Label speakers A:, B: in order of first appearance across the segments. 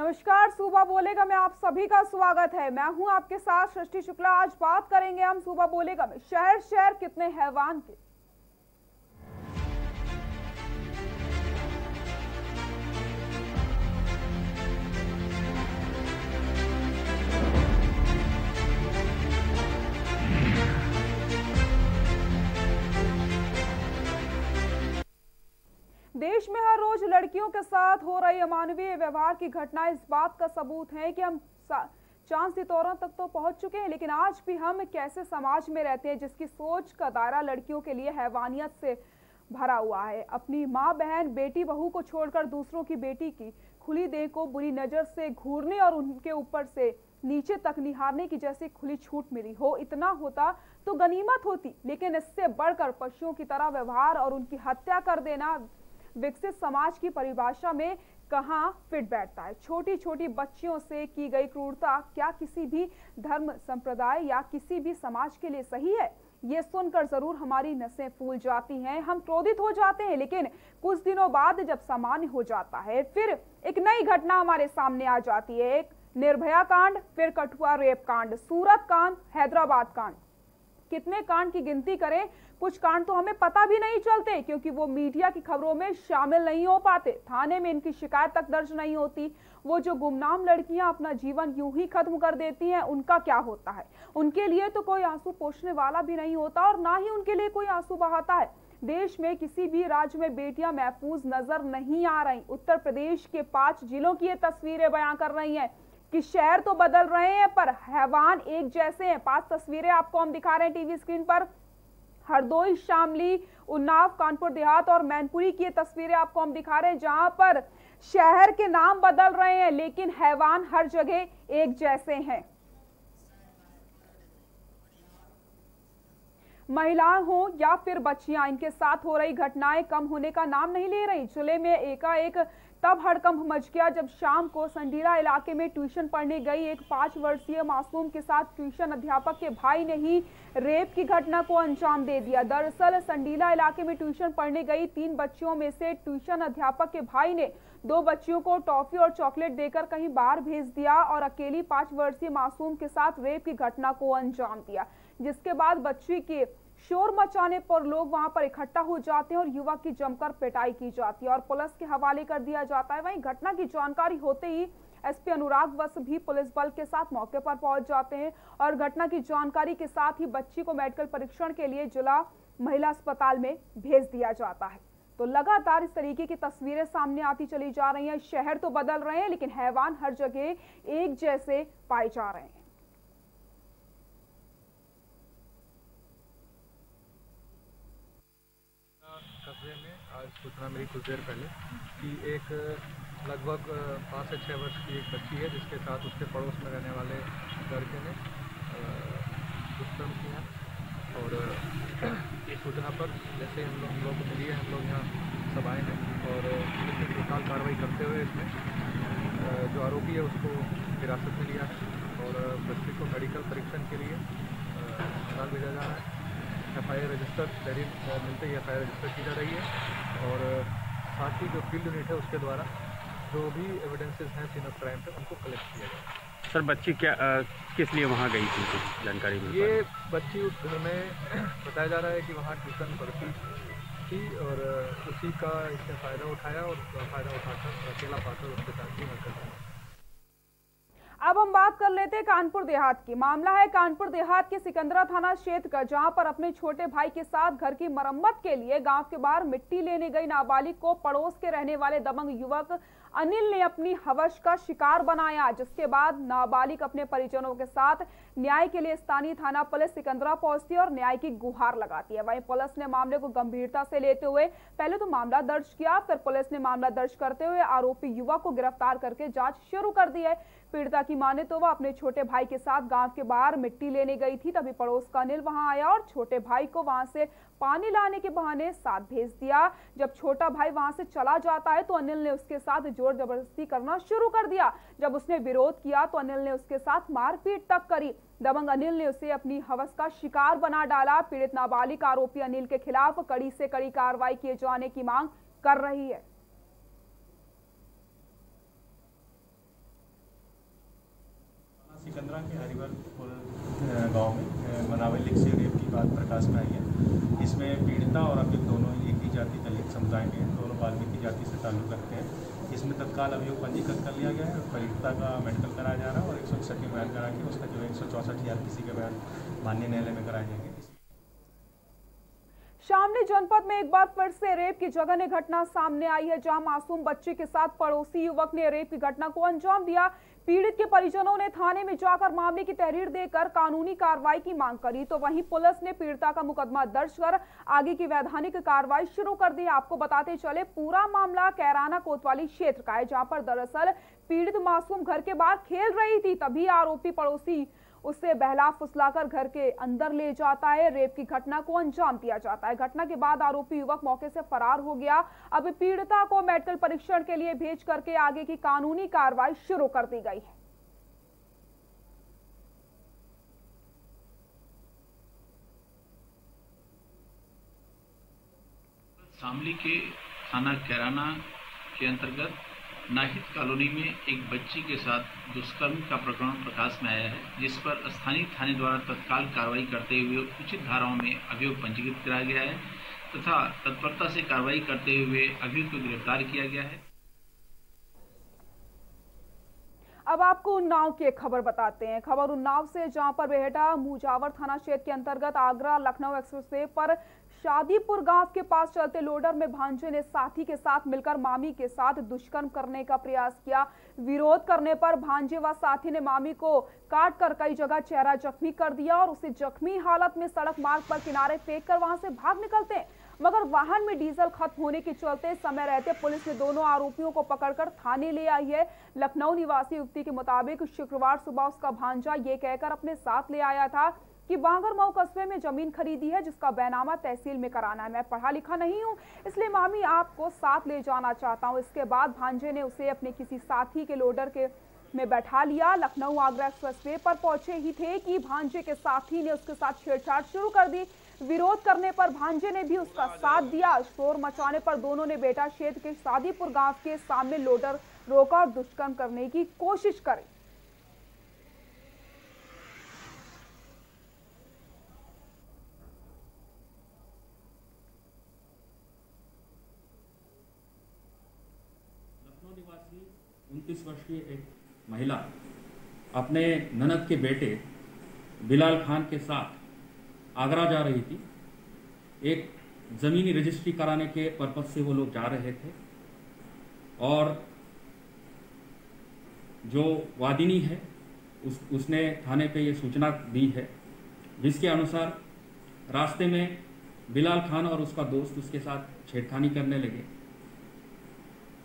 A: नमस्कार, सुबह बोलेगा में आप सभी का स्वागत है। मैं हूं आपके साथ सृष्टि शुक्ला। आज बात करेंगे हम सुबह बोलेगा में शहर शहर कितने हैवान के। देश में हर रोज लड़कियों के साथ हो रही अमानवीय व्यवहार की घटनाएं इस बात का सबूत है कि हम चांद सितारों तक तो पहुंच चुके हैं, लेकिन आज भी हम कैसे समाज में रहते हैं जिसकी सोच का दायरा लड़कियों के लिए हैवानियत से भरा हुआ है। अपनी माँ बहन बेटी बहू को छोड़कर दूसरों की बेटी की खुली देह को बुरी नजर से घूरने और उनके ऊपर से नीचे तक निहारने की जैसी खुली छूट मिली हो, इतना होता तो गनीमत होती, लेकिन इससे बढ़कर पशुओं की तरह व्यवहार और उनकी हत्या कर देना विकसित समाज की परिभाषा में कहां फिट बैठता है। छोटी छोटी बच्चियों से की गई क्रूरता क्या किसी भी धर्म संप्रदाय या किसी भी समाज के लिए सही है? ये सुनकर जरूर हमारी नसें फूल जाती हैं, हम क्रोधित हो जाते हैं, लेकिन कुछ दिनों बाद जब सामान्य हो जाता है फिर एक नई घटना हमारे सामने आ जाती है। एक निर्भया कांड, फिर कठुआ रेप कांड, सूरत कांड, हैदराबाद कांड। कितने कांड की गिनती करें, कुछ कांड तो हमें पता भी नहीं चलते क्योंकि वो मीडिया की खबरों में शामिल नहीं हो पाते, थाने में इनकी शिकायत तक दर्ज नहीं होती। वो जो गुमनाम लड़कियां अपना जीवन यूं ही खत्म कर देती हैं, उनका क्या होता है? उनके लिए तो कोई आंसू पोंछने वाला भी नहीं होता और ना ही उनके लिए कोई आंसू बहाता है। देश में किसी भी राज्य में बेटियां महफूज नजर नहीं आ रही। उत्तर प्रदेश के 5 जिलों की ये तस्वीरें बयां कर रही हैं कि शहर तो बदल रहे हैं पर हैवान एक जैसे हैं। 5 तस्वीरें आपको हम दिखा रहे हैं टीवी स्क्रीन पर। हरदोई, शामली, उन्नाव, कानपुर देहात और मैनपुरी की ये तस्वीरें आपको हम दिखा रहे हैं, जहां पर शहर के नाम बदल रहे हैं लेकिन हैवान हर जगह एक जैसे हैं। महिलाएं हो या फिर बच्चियां, इनके साथ हो रही घटनाएं कम होने का नाम नहीं ले रही। जिले में एकाएक तब हड़कंप मच गया जब शाम को संडीला इलाके में ट्यूशन पढ़ने गई एक 5 वर्षीय मासूम के साथ ट्यूशन अध्यापक के भाई ने ही रेप की घटना को अंजाम दे दिया। दरअसल संडीला इलाके में ट्यूशन पढ़ने गई 3 बच्चियों में से ट्यूशन अध्यापक के भाई ने 2 बच्चियों को टॉफी और चॉकलेट देकर कहीं बाहर भेज दिया और अकेली 5 वर्षीय मासूम के साथ रेप की घटना को अंजाम दिया, जिसके बाद बच्ची के शोर मचाने पर लोग वहां पर इकट्ठा हो जाते हैं और युवक की जमकर पिटाई की जाती है और पुलिस के हवाले कर दिया जाता है। वहीं घटना की जानकारी होते ही एसपी अनुराग वत्स भी पुलिस बल के साथ मौके पर पहुंच जाते हैं और घटना की जानकारी के साथ ही बच्ची को मेडिकल परीक्षण के लिए जिला महिला अस्पताल में भेज दिया जाता है। तो लगातार इस तरीके की तस्वीरें सामने आती चली जा रही हैं। शहर तो बदल रहे हैं लेकिन हैवान हर जगह एक जैसे पाए जा रहे हैं।
B: कस्बे में आज सूचना मिली कुछ देर पहले कि एक लगभग 5 से 6 वर्ष की एक बच्ची है जिसके साथ उसके पड़ोस में रहने वाले लड़के ने दुष्कर्म किया और इस सूचना पर जैसे हम लोग को मिली है, हम लोग यहाँ सब आए हैं और पुलिस ने तत्काल कार्रवाई करते हुए इसमें जो आरोपी है उसको हिरासत में लिया है और बच्ची को मेडिकल परीक्षण के लिए अस्पताल भेजा जा रहा है। FIR रजिस्टर तहरीर मिलते ही FIR रजिस्टर की जा रही है और साथ ही जो फील्ड यूनिट है उसके द्वारा जो भी एविडेंसेस हैं सीन ऑफ क्राइम पे उनको कलेक्ट किया जाए।
C: सर बच्ची क्या किस लिए वहाँ गई थी, कुछ जानकारी मिल?
B: ये बच्ची उस घर में बताया जा रहा है कि वहाँ ट्यूशन पढ़ती थी और उसी का इसने फ़ायदा उठाया और फ़ायदा उठाकर अकेला पाकर उसके साथ ही मरकर दिया।
A: अब हम बात कर लेते हैं कानपुर देहात की। मामला है कानपुर देहात के सिकंदरा थाना क्षेत्र का, जहां पर अपने छोटे भाई के साथ घर की मरम्मत के लिए गांव के बाहर मिट्टी लेने गई नाबालिग को पड़ोस के रहने वाले दबंग युवक अनिल ने अपनी हवस का शिकार बनाया, जिसके बाद नाबालिग अपने परिजनों के साथ न्याय के लिए स्थानीय थाना पुलिस सिकंदरा पहुंचती है और न्याय की गुहार लगाती है। वहीं पुलिस ने मामले को गंभीरता से लेते हुए पहले तो मामला दर्ज किया, फिर पुलिस ने मामला दर्ज करते हुए आरोपी युवक को गिरफ्तार करके जांच शुरू कर दी है। पीड़िता की माने तो वह अपने छोटे भाई के साथ गांव के बाहर मिट्टी लेने गई थी, तभी पड़ोस का अनिल वहां आया और छोटे भाई को वहां से पानी लाने के बहाने साथ भेज दिया। जब छोटा भाई वहां से चला जाता है तो अनिल ने उसके साथ जोर जबरदस्ती करना शुरू कर दिया। जब उसने विरोध किया तो अनिल ने उसके साथ मारपीट तक करी। दबंग अनिल ने उसे अपनी हवस का शिकार बना डाला। पीड़ित नाबालिग आरोपी अनिल के खिलाफ कड़ी से कड़ी कार्रवाई किए जाने की मांग कर रही है।
D: चंद्रा के हरिवरपुर गांव में मनावल लिख से रेप की बात प्रकाश में आई है। इसमें पीड़िता और अभियुक्त दोनों एक ही जाति दलित समुदाय के हैं, दोनों वाल्मीकि जाति से ताल्लुक रखते हैं। इसमें तत्काल अभियोग पंजीकृत कर लिया गया है और पीड़िता का मेडिकल कराया जा रहा है और 161 बयान करा के उसका जो 164 किसी के बयान माननीय न्यायालय में कराए जाएंगे।
A: शामली जनपद में एक बार फिर से रेप की जघन्य घटना सामने आई है, जहां मासूम बच्चे के साथ पड़ोसी युवक ने रेप की घटना को अंजाम दिया। पीड़ित के परिजनों ने थाने में जाकर मामले की तहरीर देकर कानूनी कार्रवाई की मांग करी, तो वहीं पुलिस ने पीड़िता का मुकदमा दर्ज कर आगे की वैधानिक कार्रवाई शुरू कर दी। आपको बताते चले, पूरा मामला कैराना कोतवाली क्षेत्र का है, जहां पर दरअसल पीड़ित मासूम घर के बाहर खेल रही थी, तभी आरोपी पड़ोसी उसे बहला फुसलाकर घर के अंदर ले जाता है। रेप की घटना को अंजाम दिया जाता है। घटना के बाद आरोपी युवक मौके से फरार हो गया। अब पीड़िता को मेडिकल परीक्षण के लिए भेज करके आगे की कानूनी कार्रवाई शुरू कर दी गई है।
E: शामली के थाना कैराना के अंतर्गत नाहिद कॉलोनी में एक बच्ची के साथ दुष्कर्म का प्रकरण प्रकाश में आया है, जिस पर स्थानीय थाने द्वारा तत्काल कार्रवाई करते हुए उचित धाराओं में अभियोग पंजीकृत कराया गया है तथा तत्परता से कार्रवाई करते हुए अभियुक्त को गिरफ्तार किया गया है।
A: अब आपको उन्नाव की एक खबर बताते हैं। खबर उन्नाव से, जहां पर बेहटा मुजावर थाना क्षेत्र के अंतर्गत आगरा लखनऊ एक्सप्रेसवे पर शादीपुर गांव के पास चलते लोडर में भांजे ने साथी के साथ मिलकर मामी के साथ दुष्कर्म करने का प्रयास किया। विरोध करने पर भांजे व साथी ने मामी को काट कर कई जगह चेहरा जख्मी कर दिया और उसे जख्मी हालत में सड़क मार्ग पर किनारे फेंक कर वहां से भाग निकलते हैं, मगर वाहन में डीजल खत्म होने के चलते समय रहते पुलिस ने दोनों आरोपियों को पकड़कर थाने ले आई है। लखनऊ निवासी युवती के मुताबिक शुक्रवार सुबह उसका भांजा ये कहकर अपने साथ ले आया था कि बांगरमऊ कस्बे में जमीन खरीदी है जिसका बैनामा तहसील में कराना है। मैं पढ़ा लिखा नहीं हूँ, इसलिए मामी आपको साथ ले जाना चाहता हूँ। इसके बाद भांजे ने उसे अपने किसी साथी के लोडर के में बैठा लिया। लखनऊ आगरा एक्सप्रेसवे पर पहुंचे ही थे कि भांजे के साथी ने उसके साथ छेड़छाड़ शुरू कर दी। विरोध करने पर भांजे ने भी उसका साथ दिया। शोर मचाने पर दोनों ने बेटा क्षेत्र के शादीपुर गांव के सामने लोडर रोका और दुष्कर्म करने की कोशिश करी।
F: लखनऊ निवासी 29 वर्षीय एक महिला अपने ननद के बेटे बिलाल खान के साथ आगरा जा रही थी। एक ज़मीनी रजिस्ट्री कराने के पर्पज से वो लोग जा रहे थे और जो वादिनी है उसने थाने पे ये सूचना दी है, जिसके अनुसार रास्ते में बिलाल खान और उसका दोस्त उसके साथ छेड़खानी करने लगे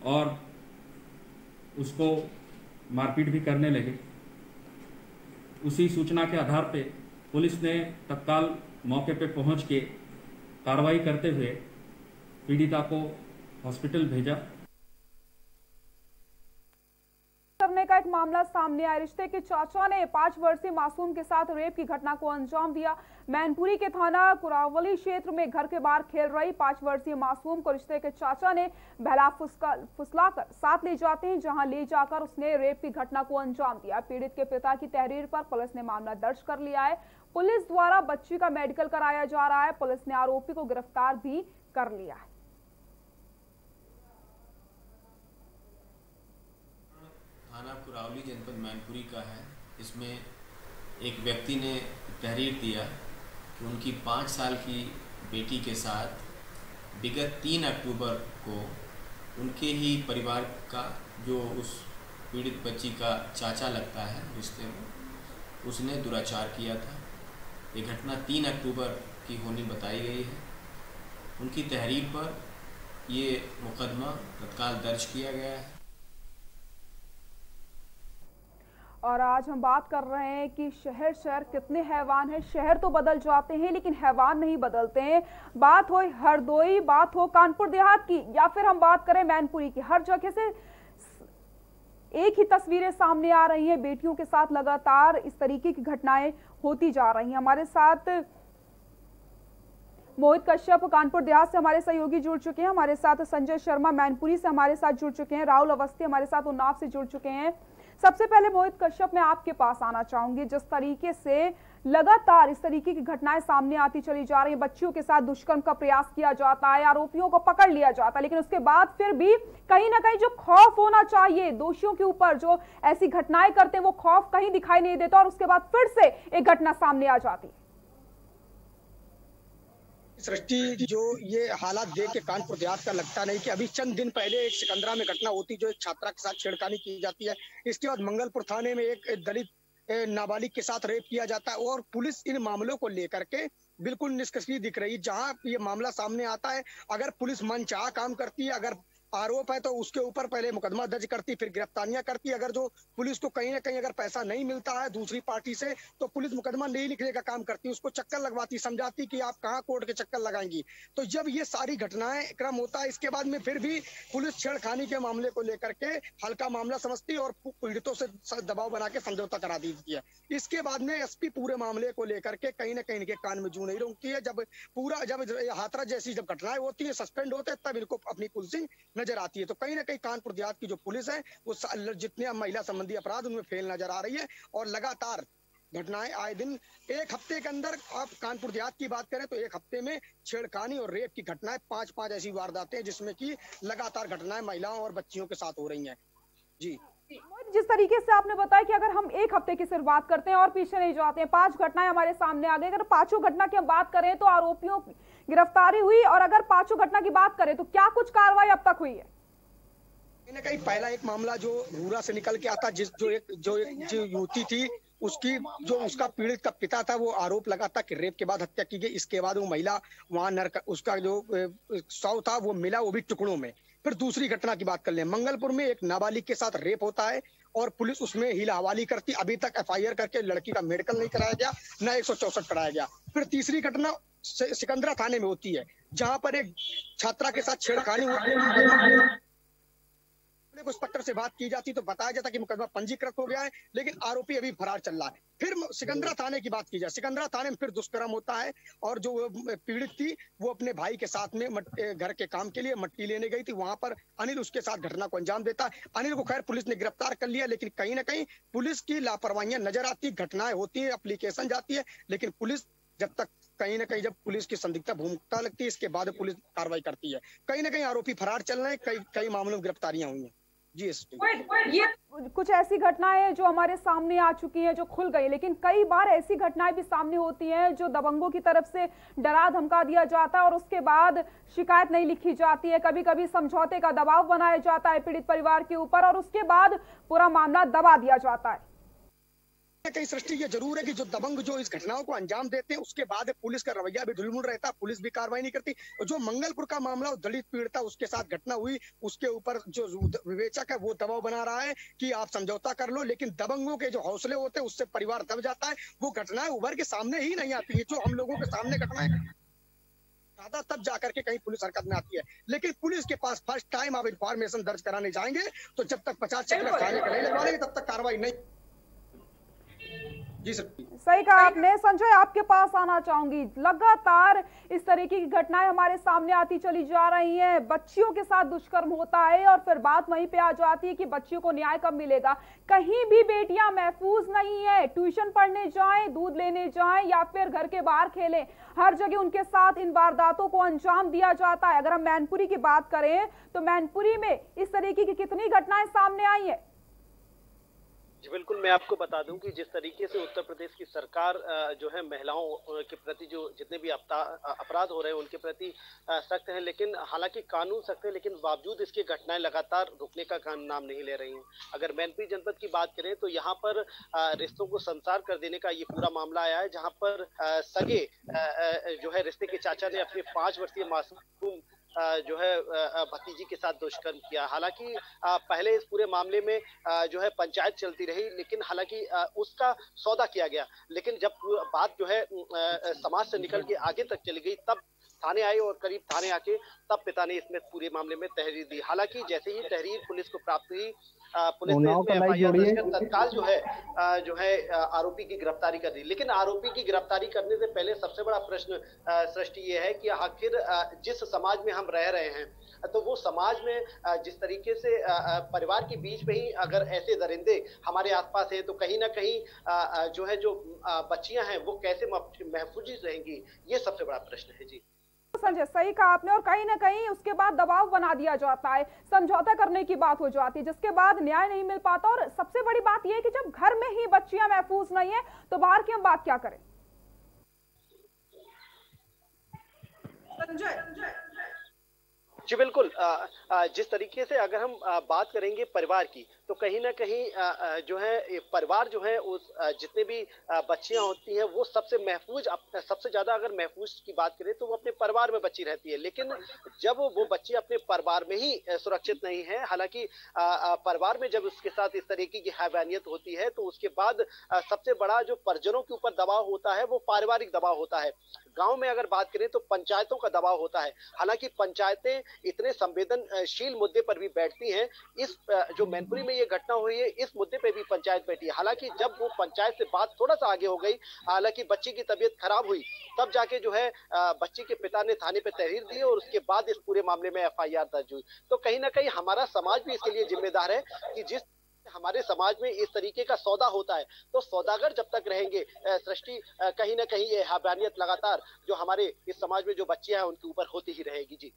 F: और उसको मारपीट भी करने लगे। उसी सूचना के आधार पे पुलिस ने तत्काल मौके पे पहुंच के कार्रवाई करते हुए पीड़िता को हॉस्पिटल भेजा।
A: करने का एक मामला सामने आया। रिश्ते के चाचा ने 5 वर्षीय मासूम के साथ रेप की घटना को अंजाम दिया। मैनपुरी के थाना कुरावली क्षेत्र में घर के बाहर खेल रही 5 वर्षीय मासूम को रिश्ते के चाचा ने बहला फुसलाकर साथ ले जाते हैं, जहां ले जाकर उसने रेप की घटना को अंजाम दिया। पीड़ित के पिता की तहरीर पर पुलिस ने मामला दर्ज कर लिया है। पुलिस द्वारा बच्ची का मेडिकल कराया जा रहा है। पुलिस ने आरोपी को गिरफ्तार भी कर लिया है।
G: थाना कुरावली जनपद मैनपुरी का है। इसमें एक व्यक्ति ने तहरीर दिया कि उनकी 5 साल की बेटी के साथ विगत 3 अक्टूबर को उनके ही परिवार का, जो उस पीड़ित बच्ची का चाचा लगता है रिश्ते में, उसने दुराचार किया था। ये घटना 3 अक्टूबर की होनी बताई गई है। उनकी तहरीर पर ये मुकदमा तत्काल दर्ज किया गया है।
A: और आज हम बात कर रहे हैं कि शहर कितने हैवान हैं। शहर तो बदल जाते हैं लेकिन हैवान नहीं बदलते हैं। बात हो हरदोई, बात हो कानपुर देहात की, या फिर हम बात करें मैनपुरी की, हर जगह से एक ही तस्वीरें सामने आ रही हैं। बेटियों के साथ लगातार इस तरीके की घटनाएं होती जा रही हैं। हमारे साथ मोहित कश्यप कानपुर देहात से हमारे सहयोगी जुड़ चुके हैं। हमारे साथ संजय शर्मा मैनपुरी से हमारे साथ जुड़ चुके हैं। राहुल अवस्थी हमारे साथ उन्नाव से जुड़ चुके हैं। सबसे पहले मोहित कश्यप, मैं आपके पास आना चाहूंगी। जिस तरीके से लगातार इस तरीके की घटनाएं सामने आती चली जा रही है, बच्चियों के साथ दुष्कर्म का प्रयास किया जाता है, आरोपियों को पकड़ लिया जाता है, लेकिन उसके बाद फिर भी कहीं ना कहीं जो खौफ होना चाहिए दोषियों के ऊपर, जो ऐसी घटनाएं करते हैं, वो खौफ कहीं दिखाई नहीं देता और उसके बाद फिर से एक घटना सामने आ जाती है।
H: सृष्टि, जो ये हालात देख के कानपुर देहात का लगता नहीं कि अभी चंद दिन पहले एक सिकंदरा में घटना होती, जो एक छात्रा के साथ छेड़खानी की जाती है। इसके बाद मंगलपुर थाने में एक दलित नाबालिग के साथ रेप किया जाता है और पुलिस इन मामलों को लेकर के बिल्कुल निष्क्रिय दिख रही। जहां ये मामला सामने आता है, अगर पुलिस मनचाहा काम करती है, अगर आरोप है तो उसके ऊपर पहले मुकदमा दर्ज करती, फिर गिरफ्तारियां करती। अगर जो पुलिस को कहीं ना कहीं अगर पैसा नहीं मिलता है दूसरी पार्टी से, तो पुलिस मुकदमा नहीं लिखने का काम करती, उसको चक्कर लगवाती, समझाती कि आप कहाँ कोर्ट के चक्कर लगाएंगी। तो जब ये सारी घटनाएं क्रम होता है, इसके बाद में फिर भी पुलिस छेड़खानी के मामले को लेकर के हल्का मामला समझती है और पीड़ितों से दबाव बना के समझौता करा देती है। इसके बाद में एसपी पूरे मामले को लेकर के कहीं ना कहीं इनके कान में जू नहीं रोकती है। जब हाथरस जैसी जब घटनाएं होती है, सस्पेंड होते हैं, तब इनको अपनी पुलिसिंग नजर आती है। तो कहीं ना कहीं कानपुर देहात की जो पुलिस है, वो जितने महिला संबंधी अपराध उनमें फेल नजर आ रही है और लगातार घटनाएं आए दिन। एक हफ्ते के अंदर आप कानपुर देहात की बात करें तो एक हफ्ते में छेड़खानी और रेप की घटनाएं 5 ऐसी वारदातें हैं जिसमें कि लगातार घटनाएं महिलाओं और बच्चियों के साथ हो रही हैं। जी,
A: जिस तरीके से आपने बताया कि अगर हम एक हफ्ते की सिर्फ बात करते हैं और पीछे नहीं जाते हैं, 5 घटनाएं हमारे सामने आ गई। अगर 5 घटना की हम बात करें तो आरोपियों की गिरफ्तारी हुई, और अगर 5 घटना की बात करें तो क्या कुछ कार्रवाई अब तक हुई है?
H: कहीं ना कहीं पहला एक मामला जो रूरा से निकल के आता, जो युवती थी, उसका पीड़ित का पिता था, वो आरोप लगाता कि रेप के बाद हत्या की गई। इसके बाद वो महिला वहां उसका जो शव था वो मिला, वो भी टुकड़ों में। फिर दूसरी घटना की बात कर लें, मंगलपुर में एक नाबालिग के साथ रेप होता है और पुलिस उसमें हीला हवाली करती। अभी तक FIR करके लड़की का मेडिकल नहीं कराया गया, न 164 कराया गया। फिर तीसरी घटना सिकंदरा थाने में होती है, जहां पर एक छात्रा के साथ छेड़खानी होती है। इंस्पेक्टर से बात की जाती तो बताया जाता कि मुकदमा पंजीकृत हो गया है, लेकिन आरोपी अभी फरार चल रहा है। फिर सिकंदरा थाने की बात की जाए, सिकंदरा थाने में फिर दुष्कर्म होता है और जो पीड़ित थी वो अपने भाई के साथ में घर के काम के लिए मट्टी लेने गई थी। वहां पर अनिल उसके साथ घटना को अंजाम देता है। अनिल को खैर पुलिस ने गिरफ्तार कर लिया, लेकिन कहीं ना कहीं पुलिस की लापरवाहियां नजर आती, घटनाएं होती है, एप्लीकेशन जाती है, लेकिन पुलिस जब तक कहीं ना कहीं जब पुलिस की संदिग्धता भूमिका लगती है, इसके बाद पुलिस कार्रवाई करती है। कहीं ना कहीं आरोपी फरार चल रहे हैं, कई मामलों में गिरफ्तारियां हुई हैं। जी,
A: ये कुछ ऐसी घटनाएं जो हमारे सामने आ चुकी हैं, जो खुल गई, लेकिन कई बार ऐसी घटनाएं भी सामने होती हैं जो दबंगों की तरफ से डरा धमका दिया जाता है और उसके बाद शिकायत नहीं लिखी जाती है। कभी कभी समझौते का दबाव बनाया जाता है पीड़ित परिवार के ऊपर और उसके बाद पूरा मामला दबा दिया जाता है।
H: कहीं सृष्टि ये जरूर है कि जो दबंग जो इस घटनाओं को अंजाम देते हैं, उसके बाद पुलिस का रवैया भी ढुलमुल रहता है, पुलिस भी कार्रवाई नहीं करती। और जो मंगलपुर का मामला दलित पीड़िता उसके साथ घटना हुई, उसके ऊपर जो विवेचक है वो दबाव बना रहा है कि आप समझौता कर लो, लेकिन दबंगों के जो हौसले होते हैं उससे परिवार दब जाता है। वो घटनाएं उभर के सामने ही नहीं आती है। जो हम लोगों के सामने घटनाएं ज्यादा तब जाकर के कहीं पुलिस हरकत में आती है, लेकिन पुलिस के पास फर्स्ट टाइम आप इंफॉर्मेशन दर्ज कराने जाएंगे तो जब तक 50 चक्कर थाने का नहीं लगवा लेंगे तब तक कार्रवाई नहीं। जी सर,
A: सही कहा आपने। संजय, आपके पास आना चाहूंगी। लगातार इस तरीके की घटनाएं हमारे सामने आती चली जा रही हैं। बच्चियों के साथ दुष्कर्म होता है और फिर बात वहीं पे आ जाती है कि बच्चियों को न्याय कब मिलेगा। कहीं भी बेटियां महफूज नहीं है, ट्यूशन पढ़ने जाएं, दूध लेने जाएं या फिर घर के बाहर खेलें, हर जगह उनके साथ इन वारदातों को अंजाम दिया जाता है। अगर हम मैनपुरी की बात करें तो मैनपुरी में इस तरीके की कितनी घटनाएं सामने आई है?
I: जी बिल्कुल, मैं आपको बता दूं कि जिस तरीके से उत्तर प्रदेश की सरकार जो है महिलाओं के प्रति जो जितने भी अपराध हो रहे हैं उनके प्रति सख्त है, लेकिन हालांकि कानून सख्त है, लेकिन बावजूद इसकी घटनाएं लगातार रुकने का नाम नहीं ले रही हैं। अगर मैनपुरी जनपद की बात करें तो यहाँ पर रिश्तों को संसार कर देने का ये पूरा मामला आया है, जहाँ पर सगे जो है रिश्ते के चाचा ने अपनी 5 वर्षीय मासूम जो है भतीजी के साथ दुष्कर्म किया। हालांकि पहले इस पूरे मामले में जो है पंचायत चलती रही, लेकिन हालांकि उसका सौदा किया गया, लेकिन जब बात जो है समाज से निकल के आगे तक चली गई तब थाने आए और करीब थाने आके तब पिता ने इसमें पूरे मामले में तहरीर दी। हालांकि जैसे ही तहरीर पुलिस को प्राप्त हुई, पुलिस ने इसमें एफआईआर दर्ज कर तत्काल जो है आरोपी की गिरफ्तारी कर दी। लेकिन आरोपी की गिरफ्तारी करने से पहले सबसे बड़ा प्रश्न सृष्टि ये है कि आखिर जिस समाज में हम रह रहे हैं, तो वो समाज में जिस तरीके से परिवार के बीच में ही अगर ऐसे दरिंदे हमारे आसपास है, तो कहीं ना कहीं जो है जो बच्चियां हैं वो कैसे महफूज रहेंगी, ये सबसे बड़ा प्रश्न है। जी
A: संजय, सही कहा आपने। और कहीं ना कहीं उसके बाद दबाव बना दिया जाता है, समझौता करने की बात हो जाती है, जिसके बाद न्याय नहीं मिल पाता। और सबसे बड़ी बात यह है कि जब घर में ही बच्चियां महफूज नहीं है तो बाहर की हम बात क्या करें। संजय
I: जी बिल्कुल, जिस तरीके से अगर हम बात करेंगे परिवार की, तो कहीं ना कहीं जो है परिवार जो है उस जितने भी बच्चियां होती हैं वो सबसे महफूज, सबसे ज्यादा अगर महफूज की बात करें तो वो अपने परिवार में बच्ची रहती है। लेकिन जब वो बच्ची अपने परिवार में ही सुरक्षित नहीं है, हालांकि परिवार में जब उसके साथ इस तरीके की हैवानियत होती है, तो उसके बाद सबसे बड़ा जो परिजनों के ऊपर दबाव होता है वो पारिवारिक दबाव होता है। गांव में अगर बात करें तो पंचायतों का दबाव होता है। हालांकि पंचायतें इतने संवेदनशील मुद्दे पर भी बैठती हैं। इस जो मैनपुरी में ये घटना हुई है, इस मुद्दे पे भी पंचायत बैठी है। हालांकि जब वो पंचायत से बात थोड़ा सा आगे हो गई, हालांकि बच्ची की तबीयत खराब हुई, तब जाके जो है बच्ची के पिता ने थाने पे तहरीर दी और उसके बाद इस पूरे मामले में एफआईआर दर्ज हुई। तो कहीं ना कहीं हमारा समाज भी इसके लिए जिम्मेदार है कि जिस हमारे समाज में इस तरीके का सौदा होता है, तो सौदागर जब तक रहेंगे सृष्टि, कहीं ना कहीं ये हैवानियत लगातार जो हमारे इस समाज में जो बच्चियां हैं उनके ऊपर होती ही रहेगी। जी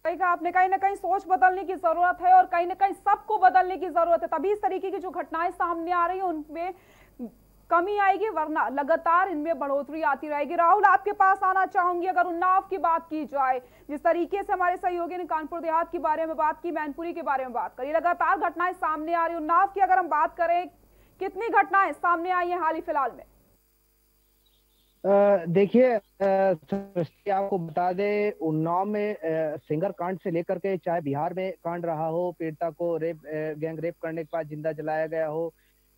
A: सही कहा आपने, कहीं ना कहीं सोच बदलने की जरूरत है और कहीं ना कहीं सबको बदलने की जरूरत है, तभी इस तरीके की जो घटनाएं सामने आ रही है उनमें कमी आएगी, वरना लगातार इनमें बढ़ोतरी आती रहेगी। राहुल, आपके पास आना चाहूंगी। अगर उन्नाव की बात की जाए, जिस तरीके से हमारे सहयोगी ने कानपुर देहात के बारे में बात की, मैनपुरी के बारे में बात करी, लगातार घटनाएं सामने आ रही। उन्नाव की अगर हम बात करें, कितनी घटनाएं सामने आई हैं हाल ही फिलहाल में?
J: देखिए, आपको बता दें, उन्नाव में सिंगर कांड से लेकर के चाहे बिहार में कांड रहा हो, पीड़िता को गैंग रेप करने के बाद जिंदा जलाया गया हो,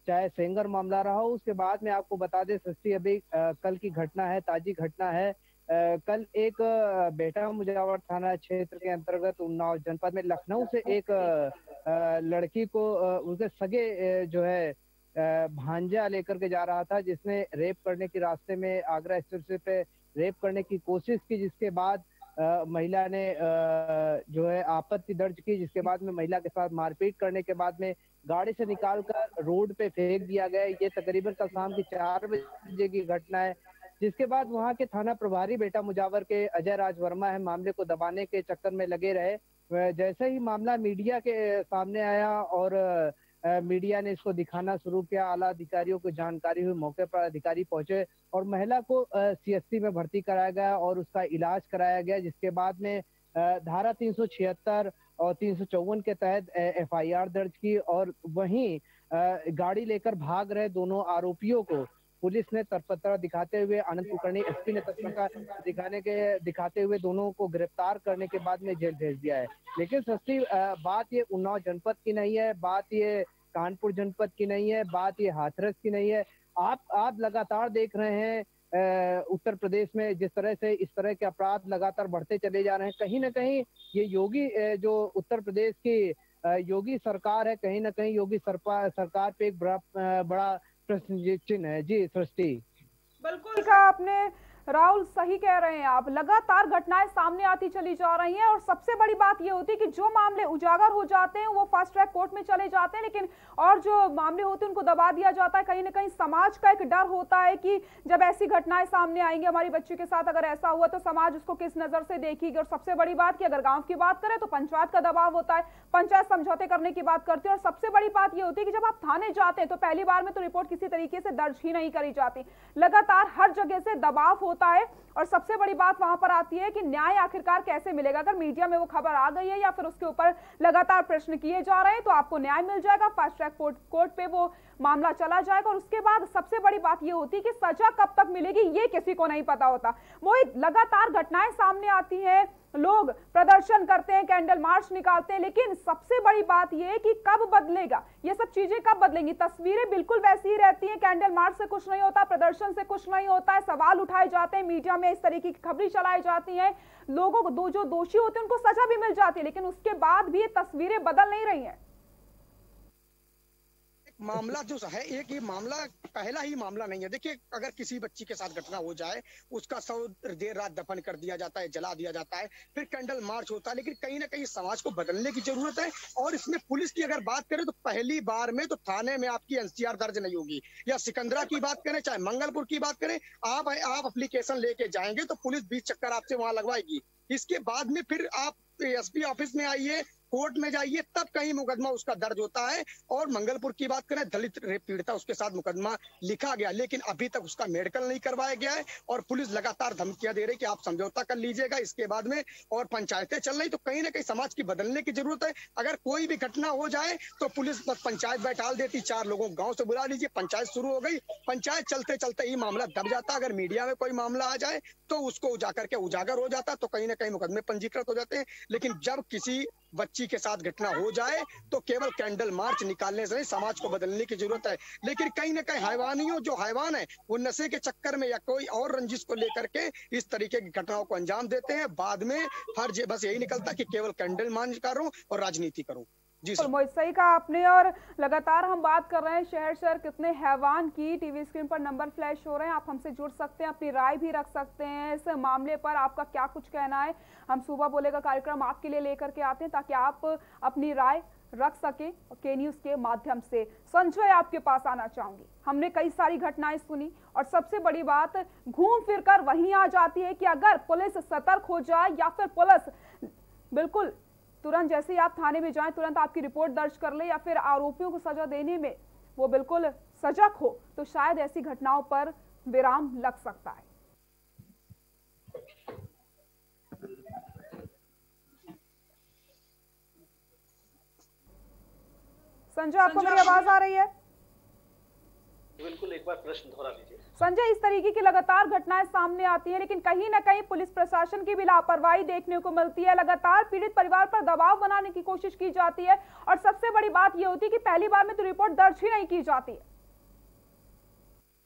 J: चाहे सेंगर मामला रहा हो, उसके बाद में आपको बता दें सृष्टि, अभी कल की घटना है, ताजी घटना है। कल एक बेटा मुजावर थाना क्षेत्र के अंतर्गत उन्नाव जनपद में लखनऊ से एक लड़की को उनके सगे जो है भांजा लेकर के जा रहा था, जिसने रेप करने के रास्ते में आगरा स्टेशन पे रेप करने की कोशिश की, जिसके बाद महिला ने जो है आपत्ति दर्ज की, जिसके बाद में महिला के साथ मारपीट करने के बाद में गाड़ी से निकालकर रोड पे फेंक दिया गया। ये तकरीबन कल शाम की 4 बजे की घटना है, जिसके बाद वहां के थाना प्रभारी बेटा मुजावर के अजय राज वर्मा है, मामले को दबाने के चक्कर में लगे रहे। जैसे ही मामला मीडिया के सामने आया और मीडिया ने इसको दिखाना शुरू किया, आला अधिकारियों को जानकारी हुई, मौके पर अधिकारी पहुंचे और महिला को सीएससी में भर्ती कराया गया और उसका इलाज कराया गया, जिसके बाद में धारा 376 और 354 के तहत एफआईआर दर्ज की। और वहीं गाड़ी लेकर भाग रहे दोनों आरोपियों को पुलिस ने तत्परता दिखाते हुए, आनंद कुलकर्णी एसपी ने तत्परता दिखाते हुए दोनों को गिरफ्तार करने के बाद में जेल भेज दिया है। लेकिन सस्ती बात ये उन्नाव जनपद की नहीं है, बात ये कानपुर जनपद की नहीं है, बात ये हाथरस की नहीं है। आप लगातार देख रहे हैं उत्तर प्रदेश में जिस तरह से इस तरह के अपराध लगातार बढ़ते चले जा रहे हैं। कहीं ना कहीं ये योगी जो उत्तर प्रदेश की योगी सरकार है, कहीं ना कहीं योगी सरकार पे एक बड़ा प्रश्न चिन्ह है। जी सृष्टि,
A: बिल्कुल कहा आपने राहुल, सही कह रहे हैं आप। लगातार घटनाएं सामने आती चली जा रही हैं और सबसे बड़ी बात ये होती है कि जो मामले उजागर हो जाते हैं वो फास्ट ट्रैक कोर्ट में चले जाते हैं, लेकिन और जो मामले होते हैं उनको दबा दिया जाता है। कहीं ना कहीं समाज का एक डर होता है कि जब ऐसी घटनाएं सामने आएंगी, हमारी बच्ची के साथ अगर ऐसा हुआ तो समाज उसको किस नजर से देखेगी। और सबसे बड़ी बात कि अगर गाँव की बात करें तो पंचायत का दबाव होता है, पंचायत समझौते करने की बात करती है। और सबसे बड़ी बात ये होती है कि जब आप थाने जाते हैं तो पहली बार में तो रिपोर्ट किसी तरीके से दर्ज ही नहीं करी जाती, लगातार हर जगह से दबाव होता है। और सबसे बड़ी बात वहां पर आती है कि न्याय आखिरकार कैसे मिलेगा। अगर मीडिया में वो खबर आ गई है या फिर उसके ऊपर लगातार प्रश्न किए जा रहे हैं तो आपको न्याय मिल जाएगा, फास्ट ट्रैक कोर्ट पे वो मामला चला जाएगा। और उसके बाद सबसे बड़ी बात ये होती है कि सजा कब तक मिलेगी ये किसी को नहीं पता होता। मोहित, लगातार घटनाएं सामने आती है, लोग प्रदर्शन करते हैं, कैंडल मार्च निकालते हैं, लेकिन सबसे बड़ी बात यह है कि कब बदलेगा, ये सब चीजें कब बदलेंगी। तस्वीरें बिल्कुल वैसी ही रहती हैं, कैंडल मार्च से कुछ नहीं होता, प्रदर्शन से कुछ नहीं होता है, सवाल उठाए जाते हैं, मीडिया में इस तरीके की खबरें चलाई जाती हैं, लोगों को जो दोषी होते हैं उनको सजा भी मिल जाती है, लेकिन उसके बाद भी ये तस्वीरें बदल नहीं रही हैं।
H: मामला जो है एक ये मामला पहला ही मामला नहीं है। देखिए, अगर किसी बच्ची के साथ घटना हो जाए, उसका शव देर रात दफन कर दिया जाता है, जला दिया जाता है, फिर कैंडल मार्च होता है, लेकिन कहीं ना कहीं समाज को बदलने की जरूरत है। और इसमें पुलिस की अगर बात करें तो पहली बार में तो थाने में आपकी एनसीआर दर्ज नहीं होगी, या सिकंदरा की बात करें चाहे मंगलपुर की बात करें, आप एप्लीकेशन लेके जाएंगे तो पुलिस 20 चक्कर आपसे वहां लगवाएगी। इसके बाद में फिर आप एसपी ऑफिस में आइए, कोर्ट में जाइए, तब कहीं मुकदमा उसका दर्ज होता है। और मंगलपुर की बात करें, दलित रेप पीड़िता, उसके साथ मुकदमा लिखा गया, लेकिन अभी तक उसका मेडिकल नहीं करवाया गया है और पुलिस लगातार धमकियां दे रही कि आप समझौता कर लीजिएगा इसके बाद में, और पंचायतें चल रही। तो कहीं ना कहीं समाज की बदलने की जरूरत है। अगर कोई भी घटना हो जाए तो पुलिस बस पंचायत बैठाल देती, 4 लोगों को गाँव से बुला लीजिए, पंचायत शुरू हो गई, पंचायत चलते चलते ही मामला दब जाता। अगर मीडिया में कोई मामला आ जाए तो उसको जाकर के उजागर हो जाता, तो कहीं ना कहीं मुकदमे पंजीकृत हो जाते हैं। लेकिन जब किसी बच्ची के साथ घटना हो जाए तो केवल कैंडल मार्च निकालने से नहीं, समाज को बदलने की जरूरत है। लेकिन कहीं ना कहीं हैवानियों जो हैवान है वो नशे के चक्कर में या कोई और रंजिश को लेकर के इस तरीके की घटनाओं को अंजाम देते हैं। बाद में फर्ज बस यही निकलता कि केवल कैंडल मार्च करूं और राजनीति करूं। जी सर,
A: मोहित, सही कहा आपने। और लगातार हम बात कर रहे हैं शहर शहर कितने हैवान की। टीवी स्क्रीन पर नंबर फ्लैश हो रहे हैं, आप हमसे जुड़ सकते हैं, अपनी राय भी रख सकते हैं इस मामले पर, आपका क्या कुछ कहना है। हम सुबह बोलेगा कार्यक्रम आपके लिए लेकर के आते हैं ताकि आप अपनी राय रख सके के न्यूज के माध्यम से। संजय, आपके पास आना चाहूंगी। हमने कई सारी घटनाएं सुनी और सबसे बड़ी बात घूम फिर कर वहीं आ जाती है कि अगर पुलिस सतर्क हो जाए या फिर पुलिस बिल्कुल तुरंत जैसे ही आप थाने में जाएं तुरंत आपकी रिपोर्ट दर्ज कर ले या फिर आरोपियों को सजा देने में वो बिल्कुल सजग हो, तो शायद ऐसी घटनाओं पर विराम लग सकता है। संजय, आपको मेरी आवाज आ रही है?
I: बिल्कुल, एक बार प्रश्न दोहरा लीजिए।
A: संजय, इस तरीके की लगातार घटनाएं सामने आती हैं, लेकिन कहीं ना कहीं पुलिस प्रशासन की भी लापरवाही देखने को मिलती है। लगातार पीड़ित परिवार पर दबाव बनाने की कोशिश की जाती है और सबसे बड़ी बात यह होती है कि पहली बार में तो रिपोर्ट दर्ज ही नहीं की जाती है।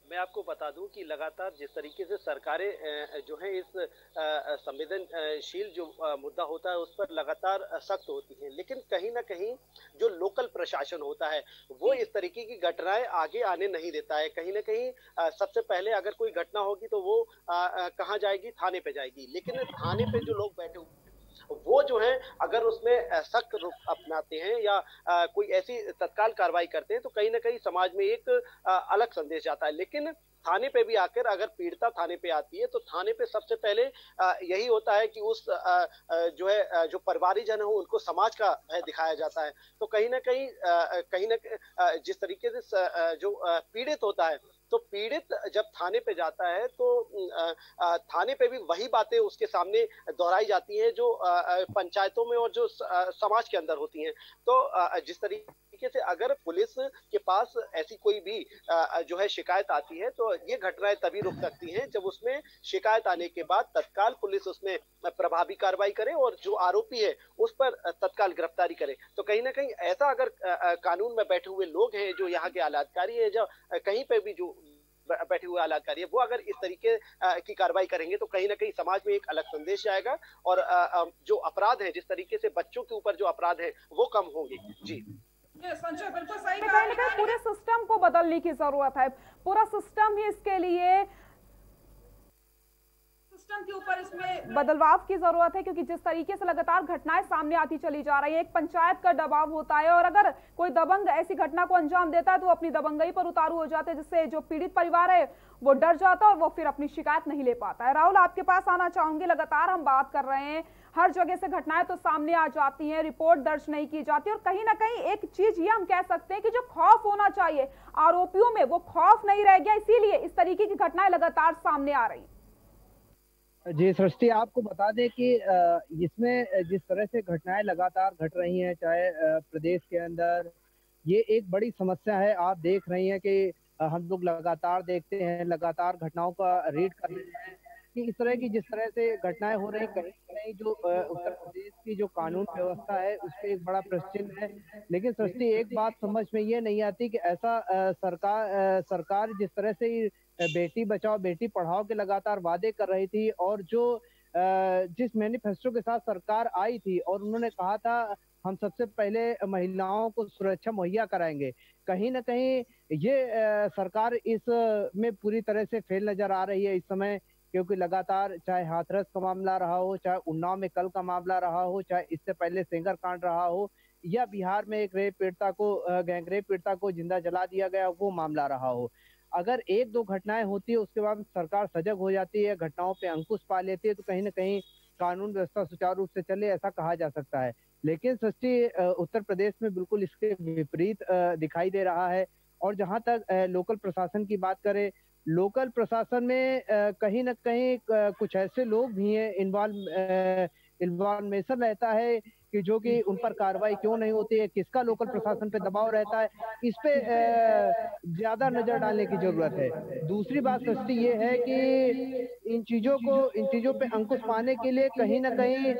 I: मैं आपको बता दूं कि लगातार जिस तरीके से सरकारें जो है इस संवेदनशील जो मुद्दा होता है उस पर लगातार सख्त होती हैं, लेकिन कहीं ना कहीं जो लोकल प्रशासन होता है वो इस तरीके की घटनाएं आगे आने नहीं देता है। कहीं ना कहीं सबसे पहले अगर कोई घटना होगी तो वो कहाँ जाएगी? थाने पे जाएगी। लेकिन थाने पे जो लोग बैठे हुए वो जो है अगर उसमें सख्त रुख अपनाते हैं या कोई ऐसी तत्काल कार्रवाई करते हैं तो कहीं ना कहीं समाज में एक अलग संदेश जाता है। लेकिन थाने पे भी आकर अगर पीड़िता थाने पे आती है तो थाने पे सबसे पहले यही होता है कि उस जो है जो परिवारीजन हो उनको समाज का भय दिखाया जाता है। तो कहीं ना जिस तरीके से जो पीड़ित होता है तो पीड़ित जब थाने पे जाता है तो थाने पे भी वही बातें उसके सामने दोहराई जाती हैं जो पंचायतों में और जो समाज के अंदर होती हैं। तो जिस तरीके से अगर पुलिस के पास ऐसी कोई भी जो है शिकायत आती है तो ये घटनाएं तभी रुक सकती हैं जब उसमें शिकायत आने के बाद तत्काल पुलिस उसमें प्रभावी कार्रवाई करे और जो आरोपी है उस पर तत्काल गिरफ्तारी करे। तो कहीं ना कहीं ऐसा अगर कानून में बैठे हुए लोग हैं जो यहाँ के आलाधिकारी है, जो कहीं पे भी जो बैठे हुए आलाधिकारी है, वो अगर इस तरीके की कार्रवाई करेंगे तो कहीं ना कहीं समाज में एक अलग संदेश जाएगा और जो अपराध है, जिस तरीके से बच्चों के ऊपर जो अपराध है वो कम होंगे। जी
A: संजय, बिल्कुल सही कहा। पूरे सिस्टम को बदलने की जरूरत है, पूरा सिस्टम ही इसके लिए सिस्टम के ऊपर इसमें बदलाव की जरूरत है, क्योंकि जिस तरीके से लगातार घटनाएं सामने आती चली जा रही है, एक पंचायत का दबाव होता है और अगर कोई दबंग ऐसी घटना को अंजाम देता है तो अपनी दबंगई पर उतारू हो जाते हैं, जिससे जो पीड़ित परिवार है वो डर जाता है और वो फिर अपनी शिकायत नहीं ले पाता है। राहुल, आपके पास आना चाहूंगी। लगातार हम बात कर रहे हैं, हर जगह से घटनाएं तो सामने आ जाती हैं, रिपोर्ट दर्ज नहीं की जाती और कहीं ना कहीं एक चीज ये हम कह सकते हैं कि जो खौफ होना चाहिए आरोपियों में वो खौफ नहीं रह गया, इसीलिए इस तरीके की घटनाएं लगातार सामने आ रही।
J: जी सृष्टि, आपको बता दें कि इसमें जिस तरह से घटनाएं लगातार घट रही हैं चाहे प्रदेश के अंदर, ये एक बड़ी समस्या है। आप देख रही हैं कि हम लोग लगातार देखते हैं, लगातार घटनाओं का रीड कर रहे हैं कि इस तरह की जिस तरह से घटनाएं हो रही, कहीं कहीं जो उत्तर प्रदेश की जो कानून व्यवस्था है उस पर एक बड़ा प्रश्न है। लेकिन सृष्टि, एक बात समझ में ये नहीं आती कि ऐसा सरकार जिस तरह से बेटी बचाओ बेटी पढ़ाओ के लगातार वादे कर रही थी, और जो जिस मैनिफेस्टो के साथ सरकार आई थी और उन्होंने कहा था हम सबसे पहले महिलाओं को सुरक्षा मुहैया कराएंगे, कहीं ना कहीं ये सरकार इस में पूरी तरह से फेल नजर आ रही है इस समय। क्योंकि लगातार चाहे हाथरस का मामला रहा हो, चाहे उन्नाव में कल का मामला रहा हो, चाहे इससे पहले सेंगर कांड रहा हो, या बिहार में एक रेप पीड़िता को गैंगरेप पीड़िता को जिंदा जला दिया गया वो मामला रहा हो, अगर एक दो घटनाएं होती है उसके बाद सरकार सजग हो जाती है, घटनाओं पे अंकुश पा लेती है, तो कहीं ना कहीं कानून व्यवस्था सुचारू रूप से चले ऐसा कहा जा सकता है। लेकिन सृष्टि, उत्तर प्रदेश में बिल्कुल इसके विपरीत दिखाई दे रहा है। और जहां तक लोकल प्रशासन की बात करें, लोकल प्रशासन में कहीं ना कहीं कुछ ऐसे लोग भी हैं इन्वॉल्वेशन रहता है कि जो कि उन पर कार्रवाई क्यों नहीं होती है, किसका लोकल प्रशासन पे दबाव रहता है, इस पे ज्यादा नजर डालने की जरूरत है। दूसरी बात सृष्टि ये है कि इन चीजों पे अंकुश पाने के लिए कहीं ना कहीं